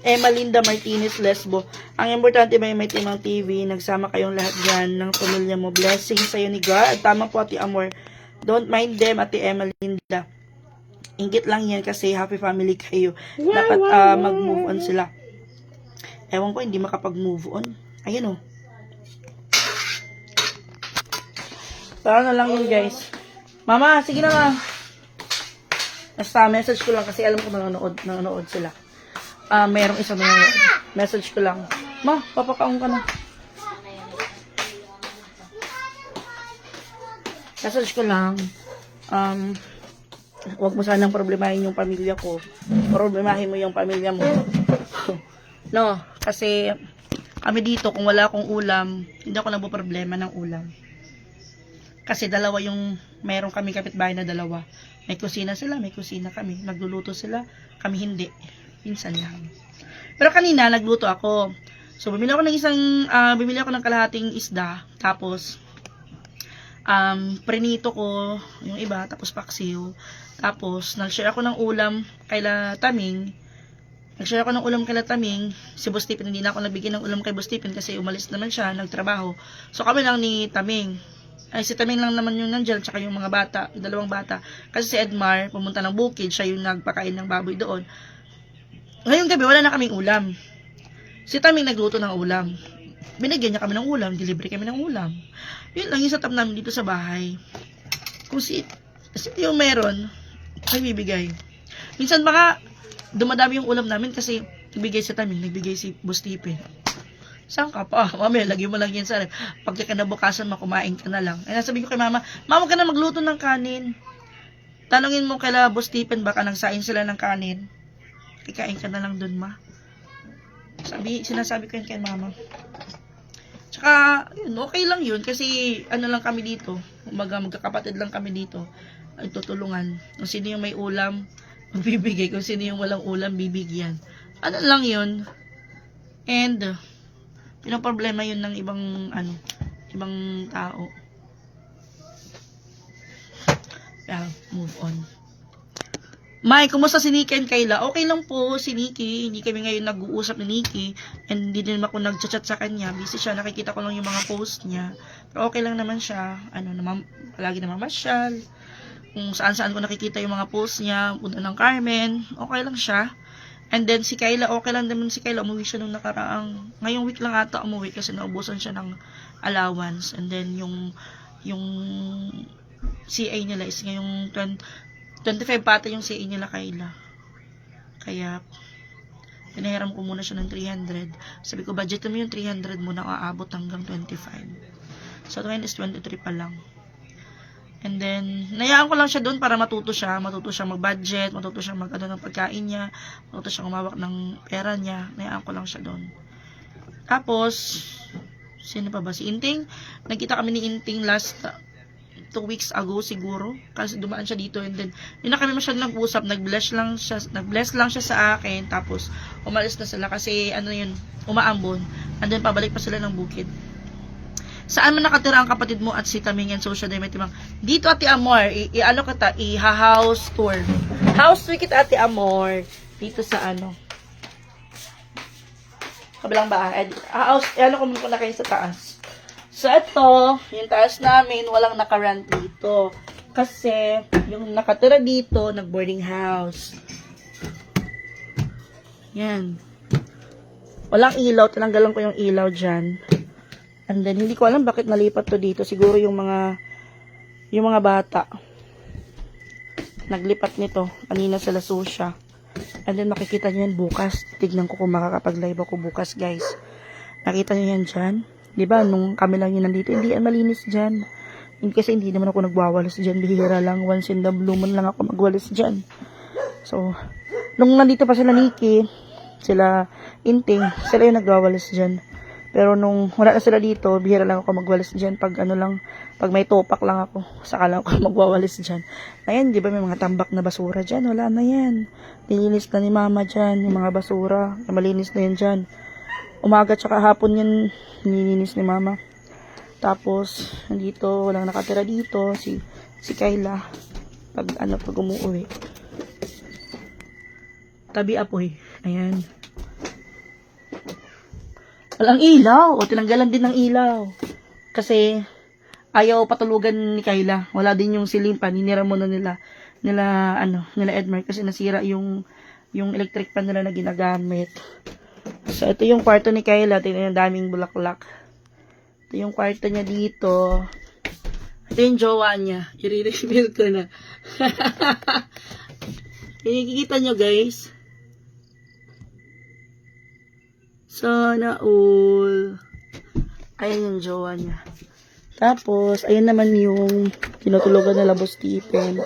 Emalinda Martinez Lesbo. Ang importante may timang TV. Nagsama kayong lahat dyan ng pamilya mo. Blessings sa'yo ni God. Tama po, Ate Amor. Don't mind them, Ate Emalinda. Ingit lang yan kasi happy family kayo. Dapat mag-move on sila. Ewan ko, hindi makapag-move on. Ayan o. Para na lang yun, guys. Mama, sige na ma. Basta message ko lang kasi alam ko nanonood sila. Merong isa nanonood. Message ko lang. Ma, papakaon ka na. Message ko lang. Huwag mo sanang problemahin yung pamilya ko. Problemahin mo yung pamilya mo. No, kasi kami dito, kung wala akong ulam, hindi ako nabuproblema ng ulam. Kasi dalawa yung, meron kami kapitbahay na dalawa. May kusina sila, may kusina kami. Nagluluto sila, kami hindi. Minsan lang. Pero kanina, nagluto ako. So, bumili ako ng kalahating isda. Tapos, prinito ko yung iba, tapos paksiw. Tapos, nag-share ako ng ulam kaila Taming. Si Boss Stephen, hindi na ako nabigyan ng ulam kay Boss Stephen kasi umalis naman siya, nagtrabaho. So, kami lang ni Taming. Ay, si Taming lang naman yung nandyan, tsaka yung mga bata, yung dalawang bata. Kasi si Edmar, pumunta ng bukid, siya yung nagpakain ng baboy doon. Ngayong gabi, wala na kaming ulam. Si Taming nagluto ng ulam. Binigyan niya kami ng ulam, delivery kami ng ulam. Yun lang yung setup namin dito sa bahay. Kung si yung meron, ay bibigay. Minsan baka dumadami yung ulam namin kasi nagbigay si Taming, nagbigay si Boss Stephen. Saan ka pa? Mamaya, lagyan mo lang yan sa pagka kinabukasan, makumain ka na lang. Ay, nasabi ko kay mama, mama ka na magluto ng kanin. Tanungin mo kaila Boss Stephen, baka nagsain sila ng kanin. Kikain ka na lang dun, ma. Sinasabi ko yun kay mama. Tsaka, yun, okay lang yun. Kasi, lang kami dito. Magkakapatid lang kami dito. Ay, tutulungan. Kung sino yung may ulam, magbibigay. Kung sino yung walang ulam, bibigyan. Lang yun. And, pinoproblema yun ng ibang tao. Yeah, move on. May, kumusta si Nikki and Kayla? Okay lang po si Nikki. Hindi kami ngayon nag-uusap ni Nikki. And hindi din ako nag-chat sa kanya. Busy siya. Nakikita ko lang yung mga post niya. Pero okay lang naman siya. Palagi naman masyal. Kung saan-saan ko nakikita yung mga post niya. Punta ng Carmen. Okay lang siya. And then si Kayla, okay lang naman si Kayla. Umuwi siya nung nakaraang. Ngayong week lang ata umuwi kasi naubusan siya ng allowance. And then yung CA nila is ngayong 25 pata yung CA nila Kayla. Kaya Pinahiram ko muna siya ng 300. Sabi ko, budget mo yung 300 muna, aabot hanggang 25. So, ngayon is 23 pa lang. And then, nayaan ko lang siya doon para matuto siya mag-budget, matuto siya mag-ano ng pagkain niya, matuto siya umawak ng pera niya. Nayaan ko lang siya doon. Tapos, sino pa ba? Si Inting. Nagkita kami ni Inting last 2 weeks ago siguro. Kasi dumaan siya dito and then, yun na kami masyadong nag-usap. Nag-bless lang siya sa akin. Tapos, umalis na sila kasi, ano yun, umaambon. And then, pabalik pa sila ng bukid. Saan man nakatira ang kapatid mo at si Tamingan Social Day Timang? Dito, Ate Amor. I-ano kita, i-house tour. House tour kita, Ate Amor. Dito sa ano. Kabilang ba? House, ano kung na kayo sa taas. So, ito, yung taas namin, walang nakarant dito. Kasi, yung nakatira dito, nag-boarding house. Yan. Walang ilaw, tinanggalan ko yung ilaw dyan. And then, hindi ko alam bakit nalipat to dito. Siguro yung mga bata. Naglipat nito. Kanina sila susya. And then, makikita nyo yan bukas. Tignan ko kung makakapag-live ako bukas, guys. Nakita nyo yan dyan. Diba, nung kami lang yun nandito, hindi yan malinis dyan. Kasi hindi naman ako nagwawalis dyan. Bihira lang. Once in the blue moon lang ako magwalis dyan. So, nung nandito pa sila Nikki, sila Inting, sila yung nagwawalis dyan. Pero nung wala na sila dito, bihira lang ako magwalis dyan. Pag ano lang, pag may topak lang ako, saka lang ako magwawalis dyan. Ayan, di ba may mga tambak na basura dyan? Wala na yan. Nilinis na ni mama dyan, yung mga basura. Malinis na yan dyan. Umaga tsaka hapon yan, nilinis ni mama. Tapos, nandito, walang nakatira dito. Si Kayla, pag umuwi. Tabi apoy. Ayan. Walang ilaw. O, tinanggalan din ng ilaw. Kasi, ayaw patulugan ni Kayla. Wala din yung siling pan. Hinira muna nila Edmar. Kasi nasira yung electric pan nila na ginagamit. So, ito yung kwarto ni Kayla. Tingnan yung daming bulaklak. Ito yung kwarto niya dito. Ito yung jowa niya. I-reveal ko na. Kikita nyo, guys. Sana all. Ayan yung jowa niya. Tapos, ayan naman yung tinutulugan na Boss Stephen.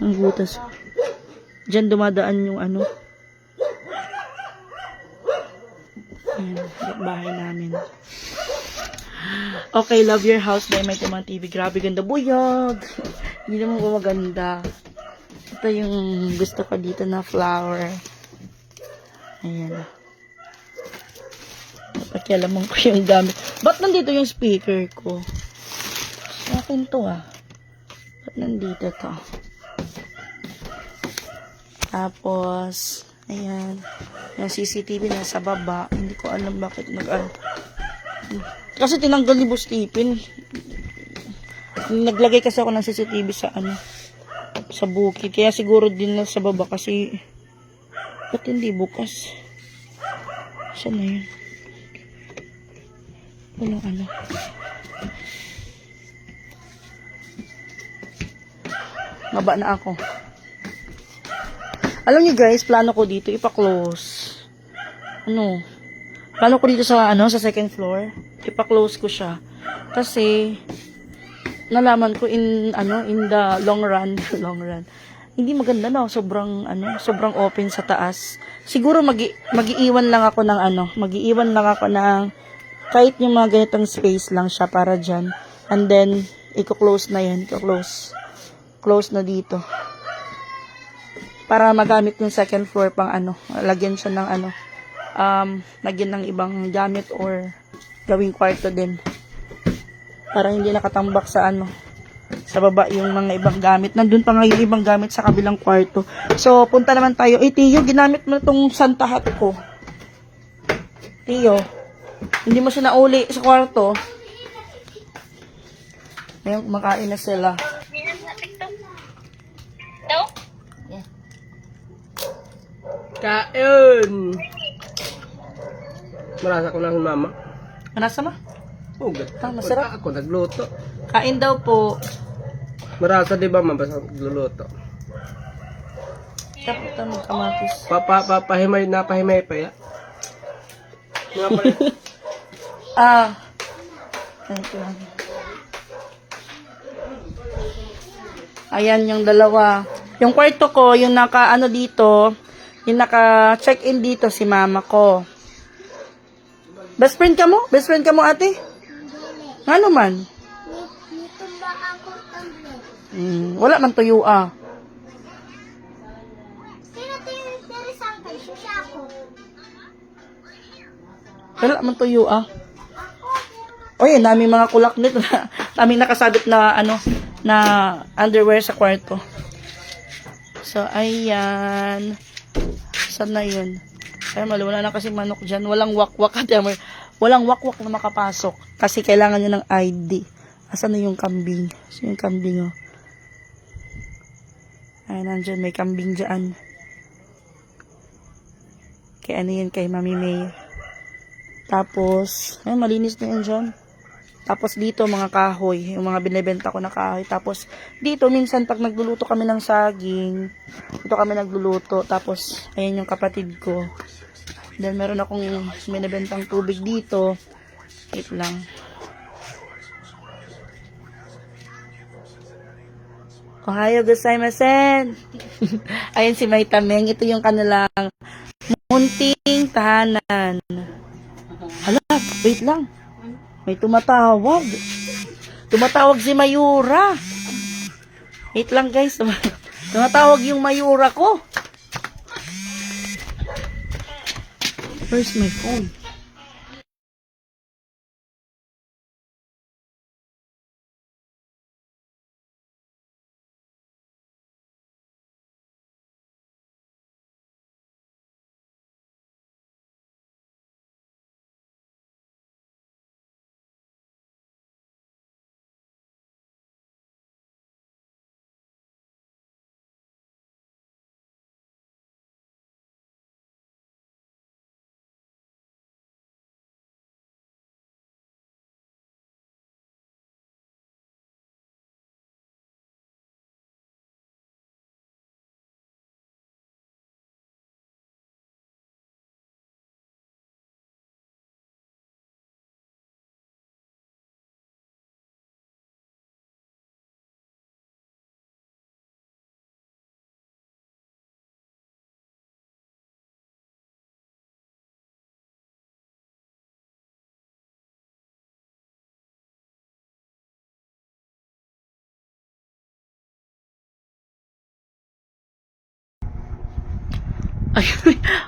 Ang butas. Diyan dumadaan yung ano. Ayan, bahay namin. Okay, love your house by my Timang TV. Grabe, ganda. Buyog! Hindi naman ko maganda. Ito yung gusto ko dito na flower. Ayan. Pakialaman ko yung gamit. Ba't nandito yung speaker ko? Sa akin to Ba't nandito to? Tapos, ayan. Yung CCTV nasa baba. Hindi ko alam bakit kasi tinanggal ni Boss Stephen. Naglagay kasi ako ng CCTV sa sa bukid. Kaya siguro din na sa baba kasi ba't hindi bukas? Saan na yun? Walang Maba na ako. Alam niyo guys, plano ko dito ipa-close. Plano ko dito sa sa second floor, ipa-close ko siya. Kasi nalaman ko in the long run, hindi maganda sobrang sobrang open sa taas. Siguro mag-iiwan lang ako ng kahit yung mga ganitong space lang siya para diyan. And then i-close na yan, close na dito. Para magamit yung second floor pang lagyan siya ng lagyan ng ibang gamit or gawing kwarto din. Para hindi nakatambak sa sa baba yung mga ibang gamit. Nandun pa nga yung ibang gamit sa kabilang kwarto. So, punta naman tayo. Tiyo, ginamit mo itong Santa hat ko. Tiyo, hindi mo siya nauli sa kwarto. Ngayon, kumakain na sila. Yeah. Kain! Marasa ko lang mama. Manasa ma? Ugat. Masarap. Ako nagluto. Kain daw po. Marasa di ba mabasa nagluluto? Tapos na magkamatis. Napahimay pa ya. Nga pala. Ah. Ito lang. Ayan yung dalawa. Yung kwarto ko, yung naka ano dito, yung naka check-in dito si mama ko. Best friend ka mo? Best friend ka mo, ate? Dili. Ano man? Nitumba ako tablet. Wala man tuyo ah. Sino tiri sa akin? Susi ako. Wala man tuyo ah. Ako. Oy, naming mga kulak nito na naming nakasabit na ano na underwear sa kwarto. So ayan. Saan na 'yun? Ay, wala na kasi manok dyan. Walang wakwak. Walang wakwak na makapasok. Kasi kailangan nyo ng ID. Asan na yung kambing? So, yung kambing, oh. Ay, nandyan. May kambing dyan. Kaya ano yun kay Mami May. Tapos, ay, malinis na yun dyan. Tapos dito, mga kahoy. Yung mga binibenta ko na kahoy. Tapos, dito, minsan, pag nagluluto kami ng saging, dito kami nagluluto. Tapos, ayan yung kapatid ko. Then, meron akong binibentang tubig dito. Wait lang. Ohayo gozaimasen. Ayan si May Tameng. Ito yung kanilang munting tahanan. Hala, wait lang. May tumatawag. Tumatawag si Mayura. Wait lang guys. Tumatawag yung Mayura ko. Where's my phone?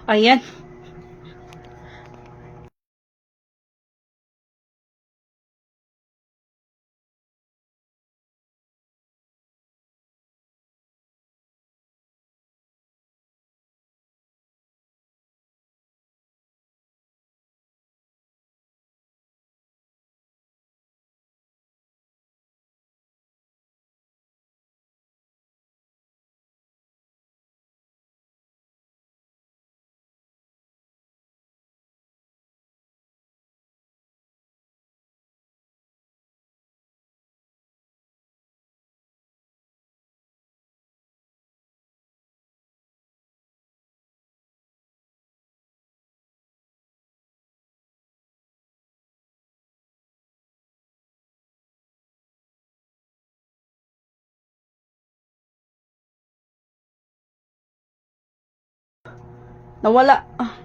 Ayan. Nawala. Ah.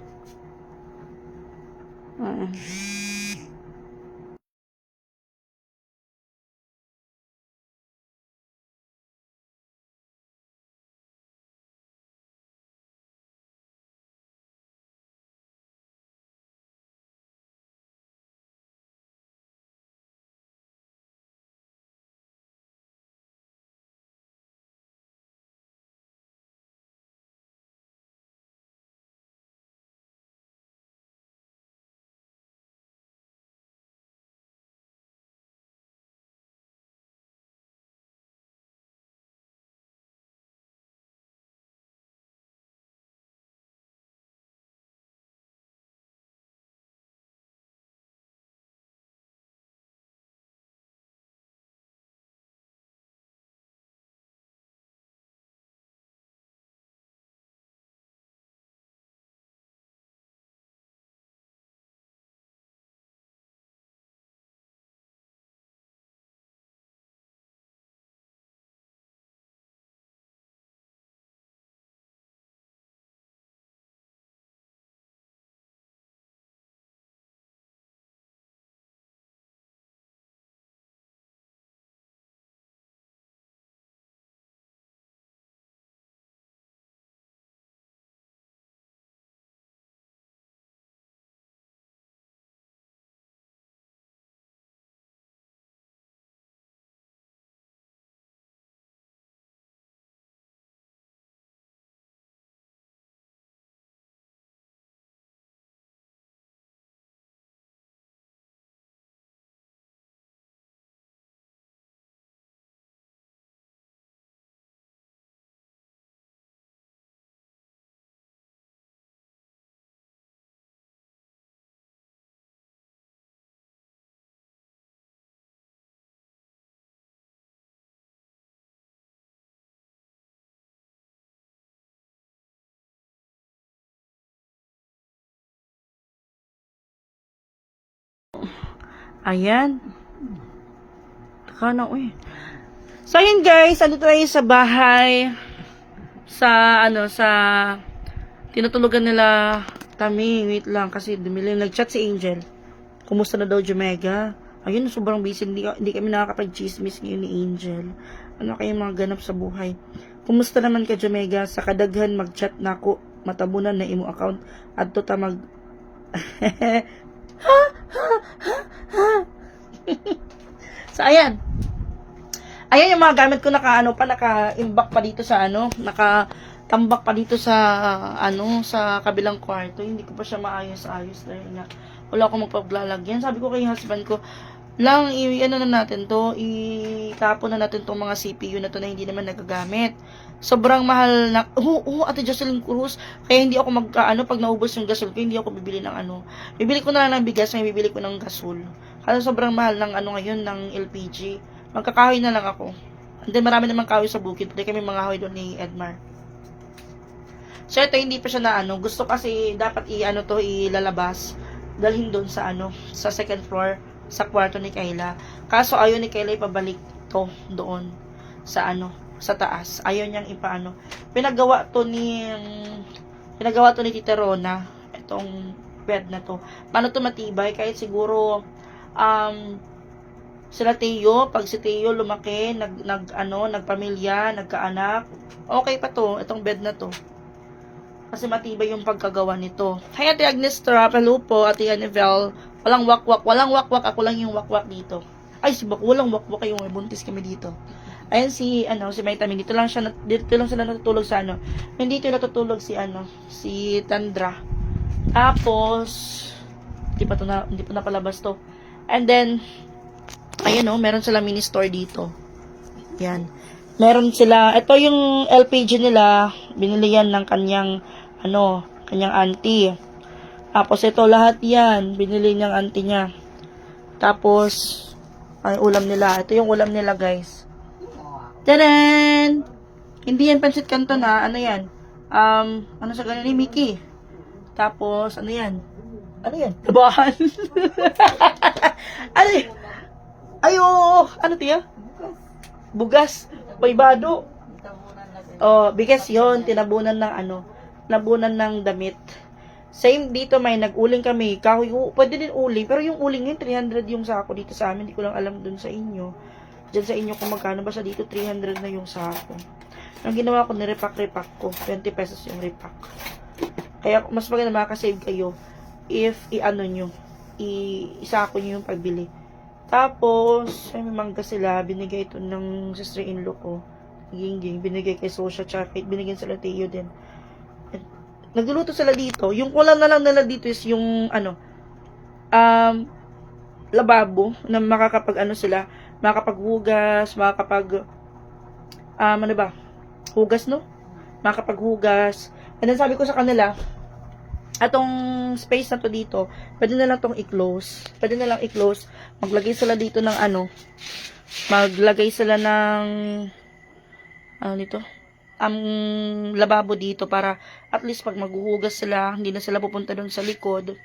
Ayan. Taka na, uy. So, ayun guys, andito tayo sa bahay. Sa tinutulugan nila kami. Wait lang, kasi dumilim. Nag-chat si Angel. Kumusta na daw, Jamega? Ayun, sobrang busy. Hindi kami nakakapag-chismis ngayon ni Angel. Ano kayong mga ganap sa buhay? Kumusta naman ka, Jamega? Sa kadaghan, mag-chat na ako. Matabunan na imo account. At to ta mag... So, ayan. Ayan yung mga gamit ko naka-imbak pa dito sa nakatambak pa dito sa sa kabilang kwarto. Hindi ko pa siya maayos-ayos dahil nga wala akong magpaglalagyan. Sabi ko kay husband ko, lang itapon na natin tong mga CPU na to na hindi naman nagagamit. Sobrang mahal na, Ate Jocelyn Cruz, kaya hindi ako pag naubos yung gasol ko, hindi ako bibili ng bibili ko na lang ng bigas, may bibili ko ng gasol. Kasi sobrang mahal ng ngayon ng LPG. Magkakahoy na lang ako. And then marami namang kahoy sa bukid. Pwede kami mga kahoy doon ni Edmar. So ito hindi pa siya na gusto kasi dapat ilalabas. Dalhin doon sa sa second floor sa kwarto ni Kayla. Kaso ayaw ni Kayla ipabalik to doon sa sa taas. Ayaw niyang Pinagawa to ni Tita Rona itong bed na to. Paano to matibay kahit siguro sila Teo, pag si Teo lumaki, nagpamilya, nagkaanak, okay pa to, itong bed na to. Kasi matibay yung pagkagawa nito. Hi, Ate Agnes Trap, hello po, Ate Anivel. Walang wakwak, ako lang yung wakwak dito. Ay, walang wakwak, yung buntis kami dito. Ayan si Vitamin, dito lang sila natutulog sa Nandito natutulog si Tandra. Tapos, hindi pa napalabas to. And then, ayun meron sila mini store dito. Yan. Meron sila, ito yung LPG nila, binili yan ng kanyang auntie. Tapos ito lahat yan, binili niyang auntie niya. Tapos, ulam nila. Ito yung ulam nila, guys. Tadan! Hindi yan pansit canton ha, yan? Sa ganun ni Mickey. Tapos, yan? Tabahan. Ayo, tiya? Bugas. Paibado. Because yon tinabunan ng damit. Same dito, may nag-uling kami. Kahoy, pwede din uling. Pero yung uling yun, 300 yung sako dito sa amin. Hindi ko lang alam dun sa inyo. Diyan sa inyo kung magkano. Basta dito, 300 na yung sako. Ang ginawa ko, nirepack ko. 20 pesos yung repack. Kaya, mas maganda makasave kayo if isako nyo yung pagbili. Tapos, may mangga sila. Binigay ito ng sister-in-law ko. Gingging. Binigay kay Sosha. Tsaka binigyan sila Teo din. Nagluluto sila dito. Yung kulang na lang nila dito is yung, lababo. Na sila. Makakapaghugas. Hugas, no? Makakapaghugas. And then, sabi ko sa kanila, atong space na to dito, pwede na lang tong i-close. Maglagay sila dito ng maglagay sila ng lababo dito para at least pag maghuhugas sila, hindi na sila pupunta doon sa likod.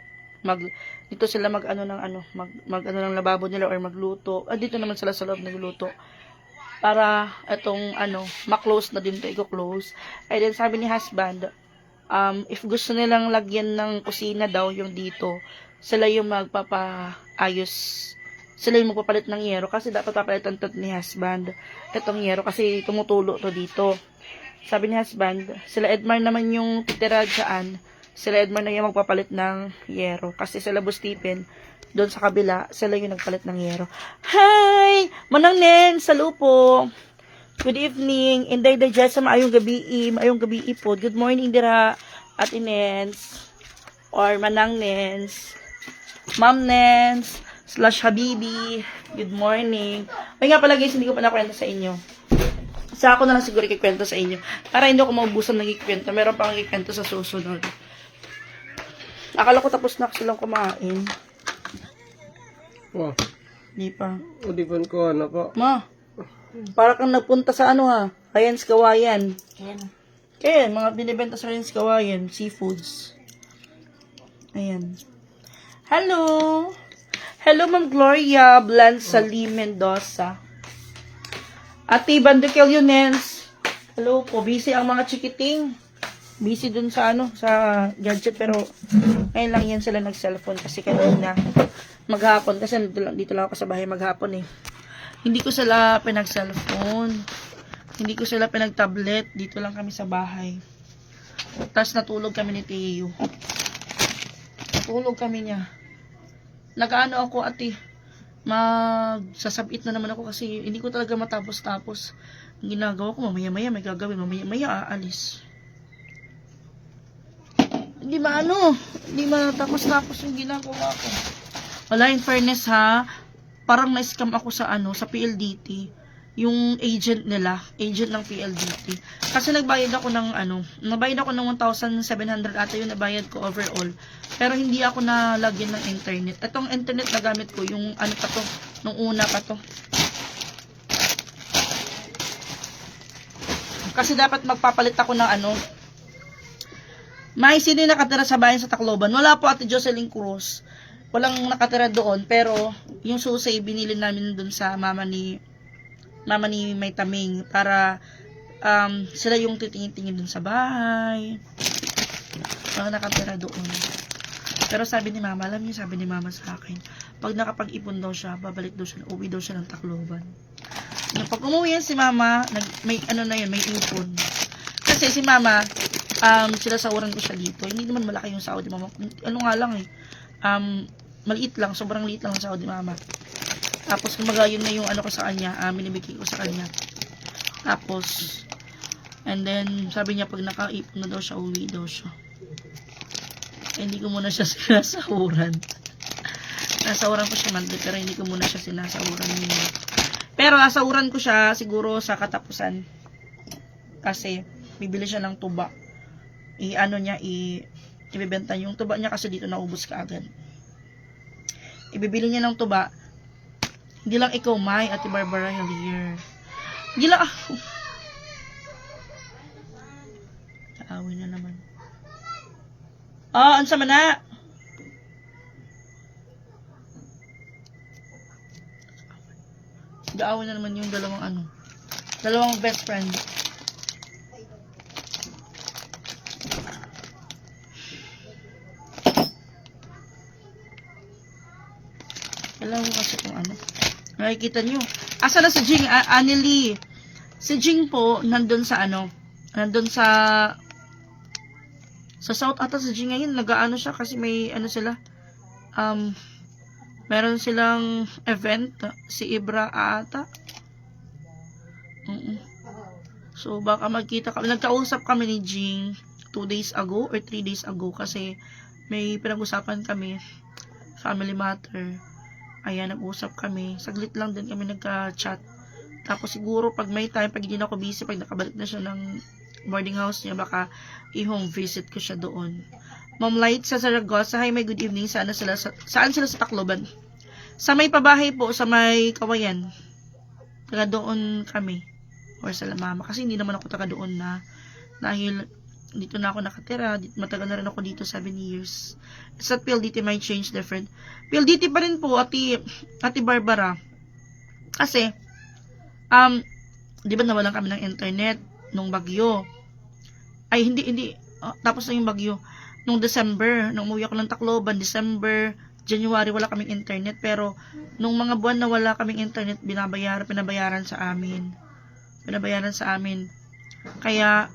Dito sila ng lababo nila or magluto. Dito naman sila sa loob nagluto. Para itong ma-close na din to, i-close. And then sabi ni husband, if gusto nilang lagyan ng kusina daw yung dito, sila yung magpapaayos, sila yung magpapalit ng yero kasi dapat papalitan to ni husband itong yero kasi tumutulo to dito. Sabi ni husband, sila Edmar naman yung titira dyan, sila Edmar na yung magpapalit ng yero kasi sila Bustipin doon sa kabila, sila yung nagpalit ng yero. Hi! Manang Nen, salupo. Good evening. Inday Dayjay sa maayong gabi po. Good morning dira at Inens or Manang Nens, Ma'am Nens / Habibi. Good morning. Ay nga pala guys, hindi ko pa nakwento sa inyo. Sa ako na lang siguro ikikwento sa inyo. Para hindi ako maubusan ng ikikwento. Meron pa akong ikikwento sa susunod. Akala ko tapos na silang kumain. Wow. Di pa. Udipan ko po. Ma, para kang nagpunta sa Ryan's Kawayan. Kaya, mga binibenta sa Ryan's Kawayan, seafoods. Ayan. Hello! Hello, Ma'am Gloria Blanzali Mendoza. Ate Bandekel Yunens. Hello po. Busy ang mga chikiting. Busy dun sa sa gadget, pero ngayon lang yan sila nag-cellphone kasi kanina maghapon, kasi dito lang ako sa bahay maghapon eh. Hindi ko sila pinag-cellphone. Hindi ko sila pinag-tablet. Dito lang kami sa bahay. Tapos natulog kami ni Teo. Natulog kami niya. Nag-ano ako, ate. Magsasabit na naman ako kasi hindi ko talaga matapos-tapos. Ang ginagawa ko, mamaya-maya may gagawin. Mamaya-maya aalis. Hindi matapos-tapos yung ginagawa ko. Wala, in fairness ha, parang na-scam ako sa sa PLDT. Yung agent ng PLDT. Kasi nagbayad ako ng nabayad ako ng 1,700 ata yung nabayad ko overall. Pero hindi ako nalagyan ng internet. Itong internet na gamit ko, yung pa to, nung una pa to. Kasi dapat magpapalit ako ng May sino yung nakatira sa bayan sa Tacloban? Wala po, Ate Jocelyn Cruz. Walang nakatira doon, pero yung susay binili namin doon sa mama ni May Taming para sila yung titingin-tingin dun sa bahay. Mga nakatira doon. Pero sabi ni mama, sabi ni mama sa akin, pag nakapag-ipon daw siya, uwi daw siya ng Tacloban. Pag umuwi yan si mama, may may ipon. Kasi si mama, sinasawaran ko siya dito. Hindi naman malaki yung sahod ni mama. Maliit lang, sobrang liit lang ang sahod ni mama. Tapos kumaga yun na yung ko sa kanya, binibigay ko sa kanya. Tapos, and then, sabi niya pag nakaipon na daw siya, uwi daw siya. Hindi ko muna siya sinasahuran. Nasahuran ko siya monthly, pero hindi ko muna siya sinasahuran niya. Pero nasahuran ko siya siguro sa katapusan. Kasi, bibili siya ng tuba. Ibibenta yung tuba niya kasi dito naubos ka agad. Ibibili niya ng tuba. Hindi lang ikaw, May, Ate Barbara Hillier. Hindi lang ako. Kaawin na naman. Ang sama na. Kaawin na naman yung dalawang best friend. Alam mo kasi kung nakikita nyo. Asa na si Jing? Anily. Si Jing po, nandun sa sa South ata si Jing ngayon. Nag-aano siya kasi may sila. Meron silang event. Si Ibra ata. So, baka magkita kami. Nagkausap kami ni Jing 2 days ago or 3 days ago kasi may pinag-usapan kami. Family matter. Ayan, nag-usap kami. Saglit lang din kami nagka-chat. Tapos siguro pag may time, pag hindi na ako busy, pag nakabalik na siya ng boarding house niya, baka i-home visit ko siya doon. Ma'am Light sa Zaragoza, hi, may good evening. Saan sila sa Tacloban? Sa may pabahay po, sa may Kawayan. Taga doon kami. Or sa Mama. Kasi hindi naman ako taga doon na. Dahil dito na ako nakatira. Matagal na rin ako dito 7 years. Sa PLDT might change different. PLDT pa rin po, Ate Barbara. Kasi, di ba nawalan kami ng internet nung bagyo? Ay, hindi. Tapos na yung bagyo. Nung December, nung umuwi ako ng Tacloban, December, January, wala kaming internet. Pero, nung mga buwan na wala kaming internet, pinabayaran sa amin. Kaya,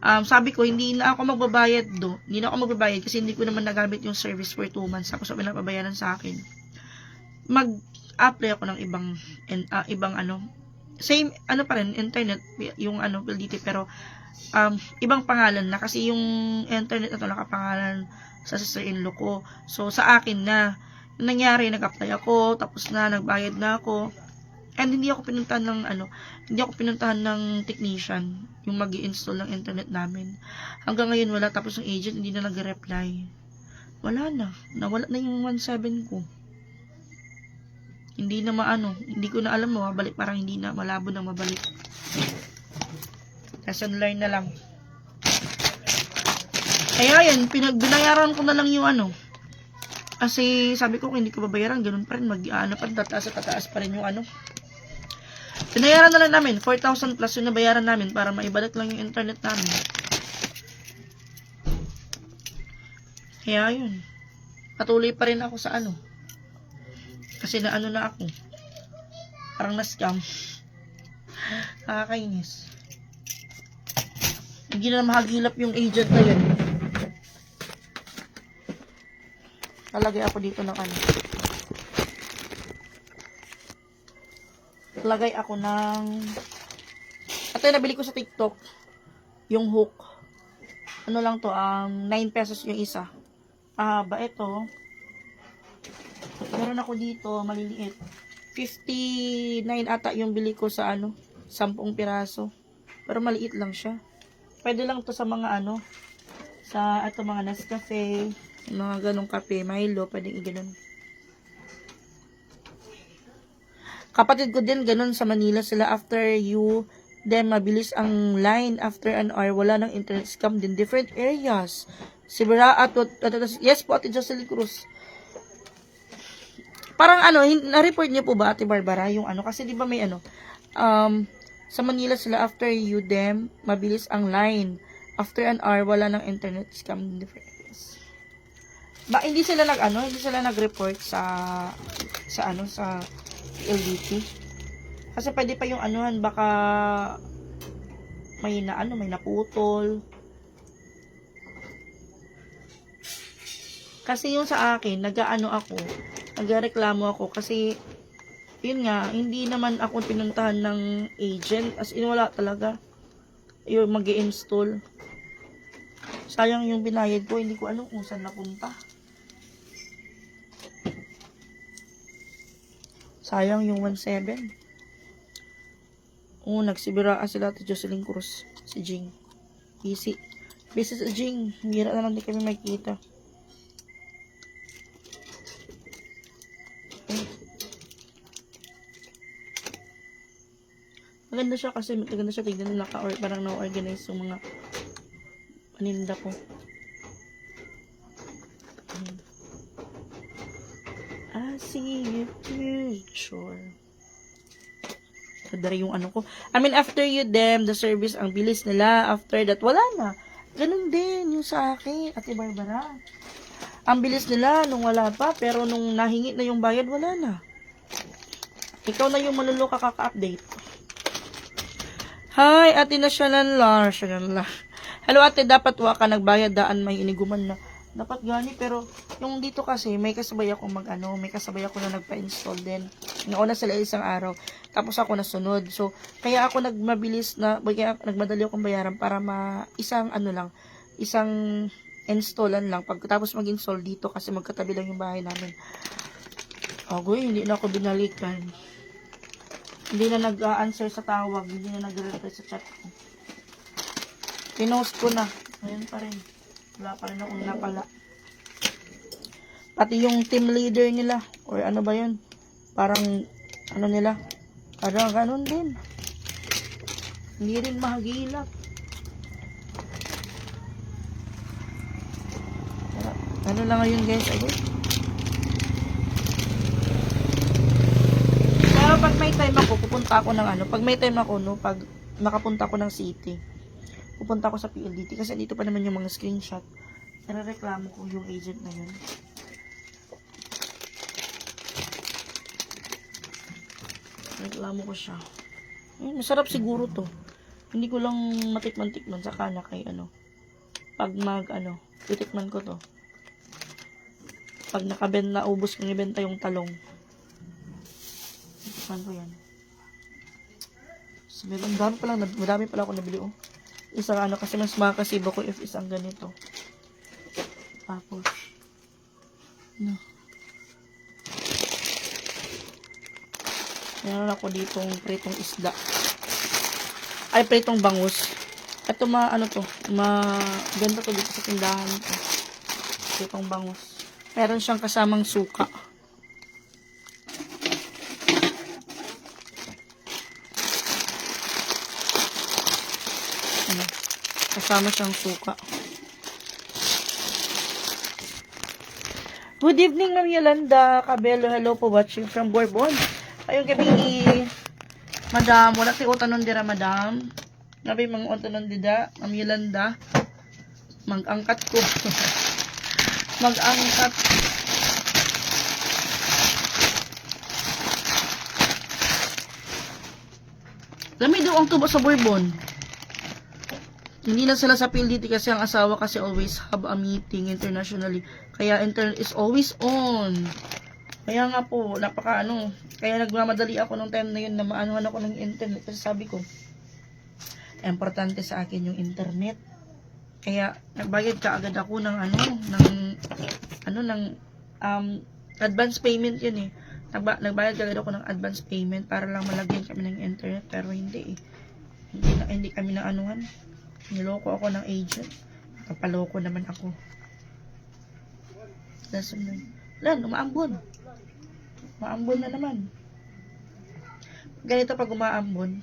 sabi ko, hindi na ako magbabayad Hindi na ako magbabayad kasi hindi ko naman nagamit yung service for 2 months. Tapos sabi na pabayaran sa akin. Mag-apply ako ng ibang same, pa rin, internet, yung PLDT, pero, ibang pangalan na. Kasi yung internet na to nakapangalan sa sister-in-law ko. So, sa akin na. Yung nangyari, nag-apply ako, tapos nagbayad na ako. And hindi ako pinuntahan ng technician yung mag-i-install ng internet namin. Hanggang ngayon wala, tapos yung agent hindi na nag-reply. Wala na. Nawala na yung 1.7 ko. Hindi na hindi ko na alam mabalik, parang hindi na, malabo na mabalik. Lesson learn na lang. Kaya yan, binayaran ko na lang yung Kasi sabi ko kung hindi ko babayaran, ganun pa rin, ano pa rin, tataas at tataas pa rin yung ano. Pinayaran na lang namin, 4,000 plus yung nabayaran namin para maibalik lang yung internet namin. Kaya yun. Patuloy pa rin ako sa ano. Kasi na ano na ako. Parang na-scam. Nakakainis. Hindi na mahagilap yung agent na yun. Lalagay ako dito ng ano. Lalagay ako ng... Ito yung nabili ko sa TikTok. Yung hook. Ano lang to, 9 pesos yung isa. Ba ito. Meron ako dito, maliliit. 59 ata yung bili ko sa ano, 10 piraso. Pero maliit lang siya. Pwede lang to sa mga ano, sa ato mga Nescafe, mga ganong kape, Milo, pwedeng i-ganon. Kapatid ko din, ganon sa Manila sila after you, then mabilis ang line after an hour, wala nang internet scam din. Different areas. Sibira at yes po, Ate Jocelyn Cruz. Parang ano, na-report niyo po ba, Ate Barbara, yung ano, kasi di ba may ano, sa Manila sila after you, them, mabilis ang line. After an hour, wala nang internet scam din. Different areas. Ba, hindi sila hindi sila nag-report sa ano, sa LDT. Kasi pwede pa yung anuhan, baka may naputol. Kasi yung sa akin, nagreklamo ako kasi yun nga, hindi naman ako pinuntahan ng agent. As in, wala talaga. Yung mag-i-install. Sayang yung binayad ko, hindi ko alam kung saan napunta. Sayang yung 1,700. Nagsibiraan sila Ate Jocelyn Cruz. Si Jing. Busy. Busy sa Jing. Hira na lang di kami makita. Maganda siya kasi maganda siya tignan nila parang na-organize yung mga paninda ko. I see your future. Kadari yung ano ko. I mean, after you them, the service, ang bilis nila. After that, wala na. Ganun din yung sa akin, Ate Barbara. Ang bilis nila nung wala pa, pero nung nahingi na yung bayad, wala na. Ikaw na yung manulo kaka-update. Hi, Ate Nasyalan Lar. Hello, Ate, dapat wa ka nagbayad daan may iniguman na. Dapat gani, pero yung dito kasi may kasabay ako may kasabay ako na nagpa-install din. Nauna sila isang araw, tapos ako nasunod. So, kaya ako nagmadali akong bayaran para isang installan lang. Pagkatapos mag-install dito kasi magkatabi lang yung bahay namin. Hindi na ako binalikan. Hindi na nag-answer sa tawag, hindi na nag-reply sa chat ko. Pinost ko na. Ngayon pa rin. Wala pa rin akong napala. Pati yung team leader nila, or ano ba yun? Parang, ano nila? Parang ganun din. Hindi rin mahagilap. Ano lang ngayon guys, ayun. Pero pag may time ako, pupunta ako ng pag may time ako, pag nakapunta ako ng city, pupunta ako sa PLDT kasi dito pa naman yung mga screenshot. Narereklamo ko yung agent na yun. Reklamo ko siya. Masarap siguro to. Hindi ko lang matikman-tikman sa kana kay pag titikman ko to. Pag naubos kong ibenta yung talong. Titikman ko yan. So, madami pala ako nabili Isang kasi mas makakasibo ko if isang ganito. Tapos, meron ako ditong pritong isda. Ay, pritong bangus. Ito ganda to dito sa tindahan ko. Pritong bangus. Meron siyang kasamang suka. Kasama siyang suka. Good evening, Ma'am Yolanda Cabello. Hello po, watching from Bourbon. Ayun gabi, Madam. Wala tayo utanon dira, Madam. Gabi, mga utanon dida. Ma'am Yolanda. Mag-angkat ko. Mag-angkat. Lami daw ang tubo sa Bourbon. Hindi na sila sa PLDT kasi ang asawa kasi always have a meeting internationally. Kaya internet is always on. Kaya nga po, kaya nagmamadali ako nung time na yun na maanuhan ako ng internet. Kasi sabi ko, importante sa akin yung internet. Kaya nagbayad ka agad ako ng advance payment yun eh. Nagbayad ka agad ako ng advance payment para lang malagyan kami ng internet. Pero hindi eh. Hindi kami na anuhan. Niloko ako ng agent. Kapaloko naman ako. Umaambon. Umaambon na naman. Ganito pag umaambon,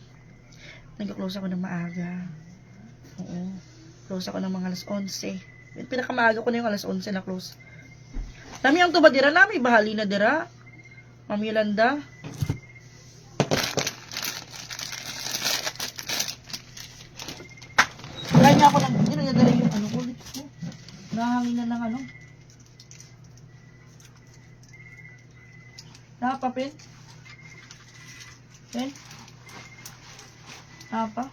nag-close ako ng maaga. Oo. Close ako ng mga alas 11. Pinakamaaga ko na yung alas 11 na close. Dami ang tuba dira na. May bahali na dira. Ma'am Yolanda. Kaya niya ako hindi nagdadala yung kulit ko. Nahangin na ng Nakapapin? Pen? Napa?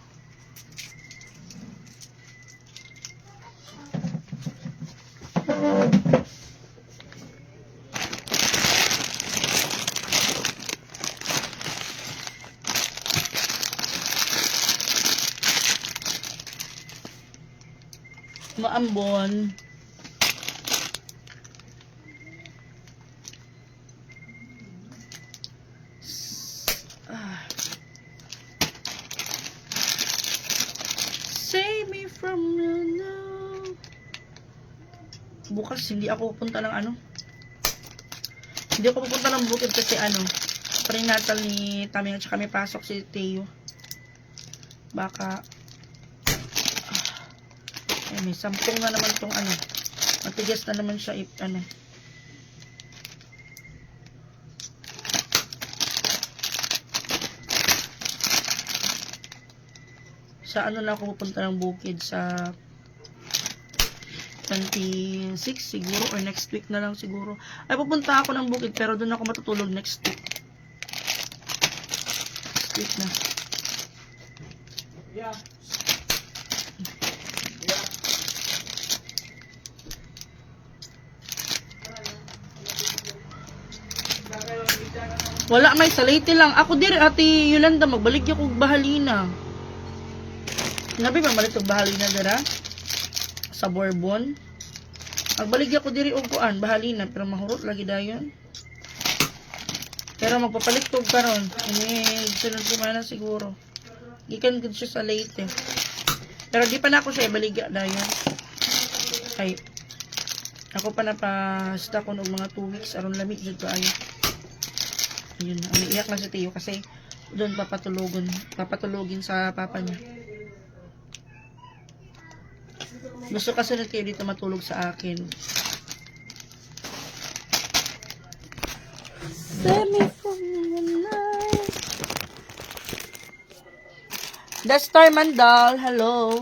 Maambon. Save me from you now. Bukas hindi ako pupunta ng Hindi ako pupunta ng bukid kasi prenatal ni Tami at saka may pasok si Teo. Baka may 10 na naman tong matigas na naman siya sa na ako pupunta ng bukid sa 26 siguro or next week na lang siguro. Ay pupunta ako ng bukid pero doon ako matutulog next week. Next week na. Yeah. Wala may salite lang. Ako diri Ate Yolanda magbalik ako bahalina. Nabi ba balik og bahalina dira sa Bourbon. Magbalik ako diri og kuan bahalina pero mahurot lagi dayon. Pero magpapalit ko karon. Ini sunod semana siguro. Gikan gud siya sa Leyte. Pero di pa na ako siya ibaligya dayon. Ay. Ako pa na pa-stock ko og mga 2 weeks aron lamig jud kaayo. Ayun, umiiyak na si Teo kasi doon papatulogin sa papa niya. Gusto kasi ni Teo dito matulog sa akin. Save me from the night. The Star Mandal, hello.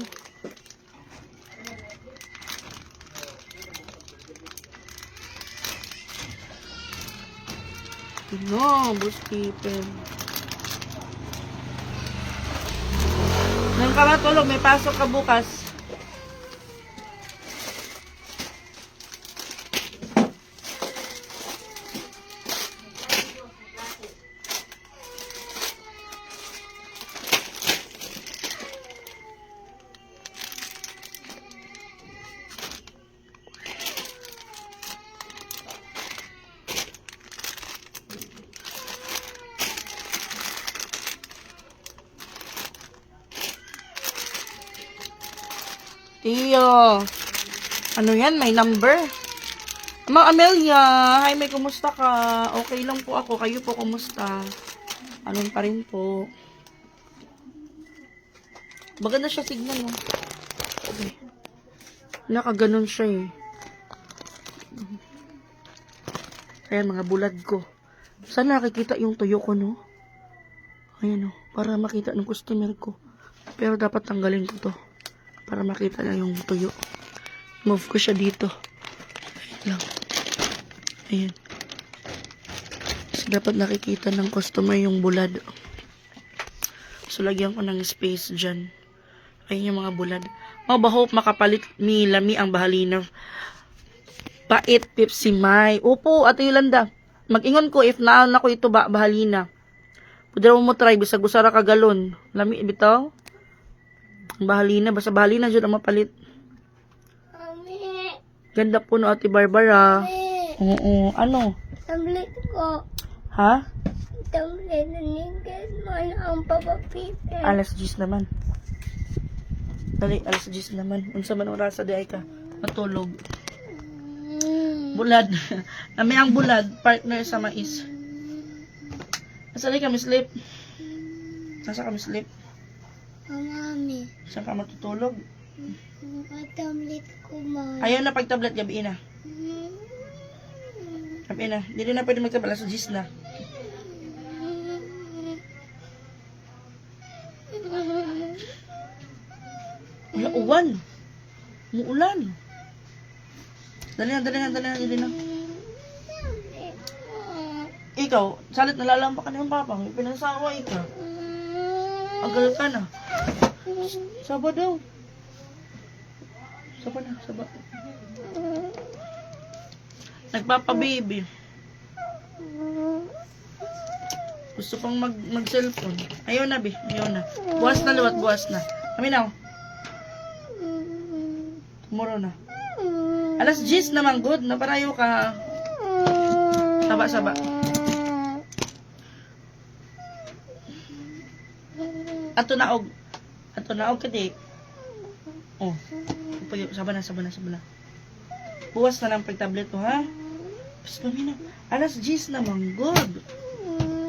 No, bookkeeper. Nang ka matulog, may pasok ka bukas. Tio. Ano yan? May number. Ma'am Amelia. Hi, may kumusta ka? Okay lang po ako. Kayo po kumusta? Anong pa rin po. Maganda siya signal, no? Okay. Nakaganon siya eh. Ayan, mga bulad ko. Sana nakikita yung tuyo ko, no? Ayan, no? Para makita ng customer ko. Pero dapat tanggalin ko to. Para makita na yung tuyo. Move ko siya dito. Wait lang. Ayan. So, dapat nakikita ng customer yung bulad. So, lagyan ko ng space dyan. Ayan yung mga bulad. Hope makapalit mi lami ang bahalina. Pait Pepsi May. Opo, Ate Yolanda. Mag-ingon ko if naan ako ito bahalina. Pwede mo try bisag usara ka galon. Lami bitaw. Ang bahalina, basta bahalina jud ang mapalit. Mami. Ganda po no Ate Barbara. Mami. Oo, ano? Tablet ko. Ha? Tablet na niggas man ang papapitin. Alas 10 naman. Dali, alas 10 naman. Unsa man oras sa di ay ka matulog. Bulad. Nami ang bulad, partner sa mais. Nasali kami sleep. Nasa kami sleep. Mami. Saan ka matutulog? Tablet ko man. Ayaw na pag-tablet, gabi na. Gabi na. Hindi na pwede magtablet, alas 10 na. Wala uwan. Muulan. Dali na. Ikaw, salit nalalampa ka na yung papa. May pinasaway ka. Agal ka na. Saba daw. Saba. Nagpapa-baby. Gusto pang mag-cellphone. Ayaw na, be. Ayaw na. Buwas na, liwat. Buwas na. Kami na. Tomorrow na. Alas 10 naman, good. Naparayo ka. Saba. Ato naog ka, di. Oh. Saba na. Buwas na lang pag-tablet mo, ha? Basta kami na. Alas 10 naman, good.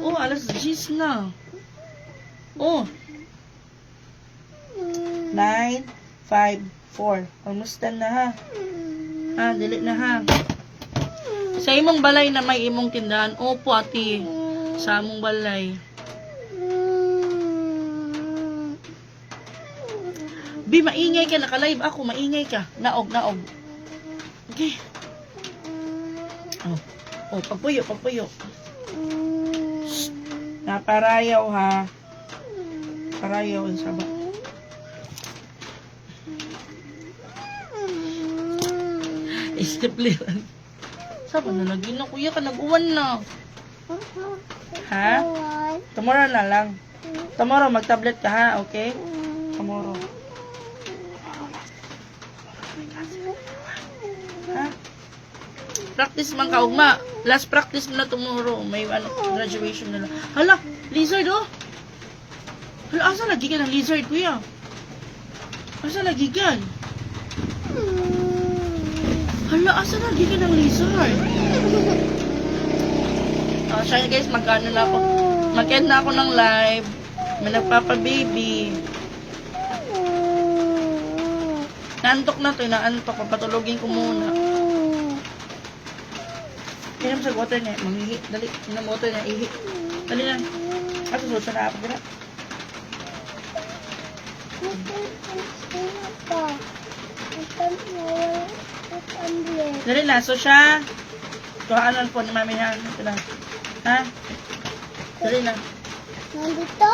Oh, alas 10 na. Oh. 9, 5, 4. Almost 10 na, ha? Ah, dili na, ha? Sa imong balay na may imong tindahan. Opo, ate. Sa among balay. Bi, maingay ka. Naka-live ako. Maingay ka. Naog. Okay. Oh, pagpuyo. Shh. Naparayaw, ha? Parayaw, ang saba. Istipliran. Saba na lagi na, kuya ka. Nag-uwan na. Ha? Tomorrow na lang. Tomorrow, mag-tablet ka, ha? Okay? Tomorrow. Ha? Practice man ka, ugma. Last practice mo na tomorrow. May graduation na lang. Hala, lizard, oh. Hala, asa lagi ka ng lizard, kuya? Asa lagi ka? Hala, asa lagi ka ng lizard? Siya guys, mag-ano na ako. Mag-end na ako ng live. May nagpapa-baby. Naantok na to, naantok. Papatulogin ko muna. Inom sa water niya. Manghihi. Dali. Inom water niya. Ihi. Dali na. At susunod na ako. Dali. Dali na. So siya. Tuhaan po ni mami ha. Ito na. Ha? Dali na. Nandito?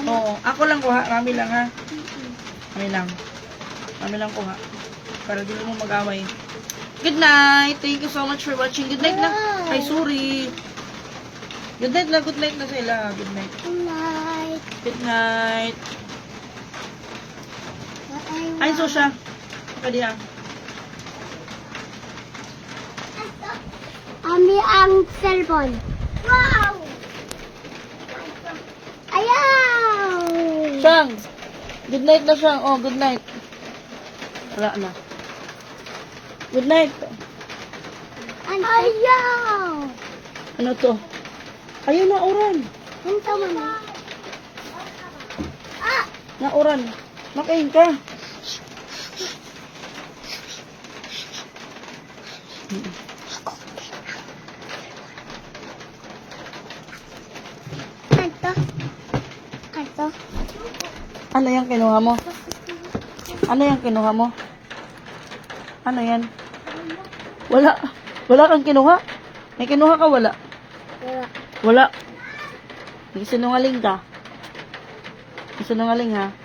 Oo. Ako lang kuha. Mami lang ha. Mami lang. Mami lang kuha. Para di mo mag-away. Good night. Thank you so much for watching. Good night na. Ay, sorry. Good night na. Good night na sila. Good night. Night. Good night. Ay, so siya. Pwede yan. Ami ang cellphone. Wow! Ayaw! Siyang. Good night na siyang. Oh, good night. Wala na. Good night. Ayaw! Ano to? Ayaw na oran. Ano man? Ah! Na oran. Makain ka. Ano yung kinuha mo? Ano yung kinuha mo? Ano yan? Wala. Wala kang kinuha? May kinuha ka, wala? Wala. Wala. Sinungaling ka. Sinungaling ha.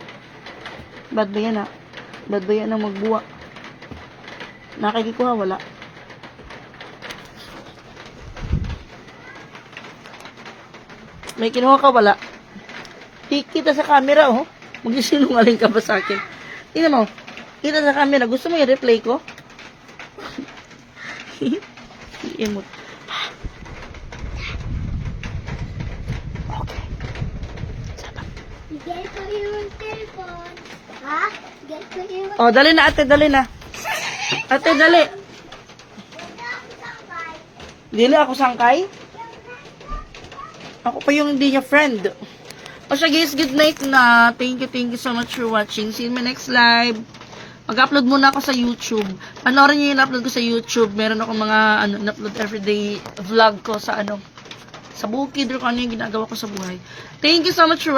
Bad ba yan ha? Bad ba yan ang magbuwa? Nakikikuha, wala. May kinuha ka, wala. Kita sa camera, oh. Magsisinungaling ka ba sa akin? Tingnan mo. Kita sa camera. Gusto mo i-replay ko? Emote. Okay. Sabat. Get ko yung telephone. Ha? Get ko yung... Oh, dali na ate, dali na. Ate, dali. Dili ako sangkay? Ako pa yung hindi niya friend. O siya guys, good night na. Thank you so much for watching. See you in my next live. Mag-upload muna ako sa YouTube. Panoorin niyo yung upload ko sa YouTube. Meron ako mga upload everyday vlog ko sa sa bukid or kung ano yung ginagawa ko sa buhay. Thank you so much for watching.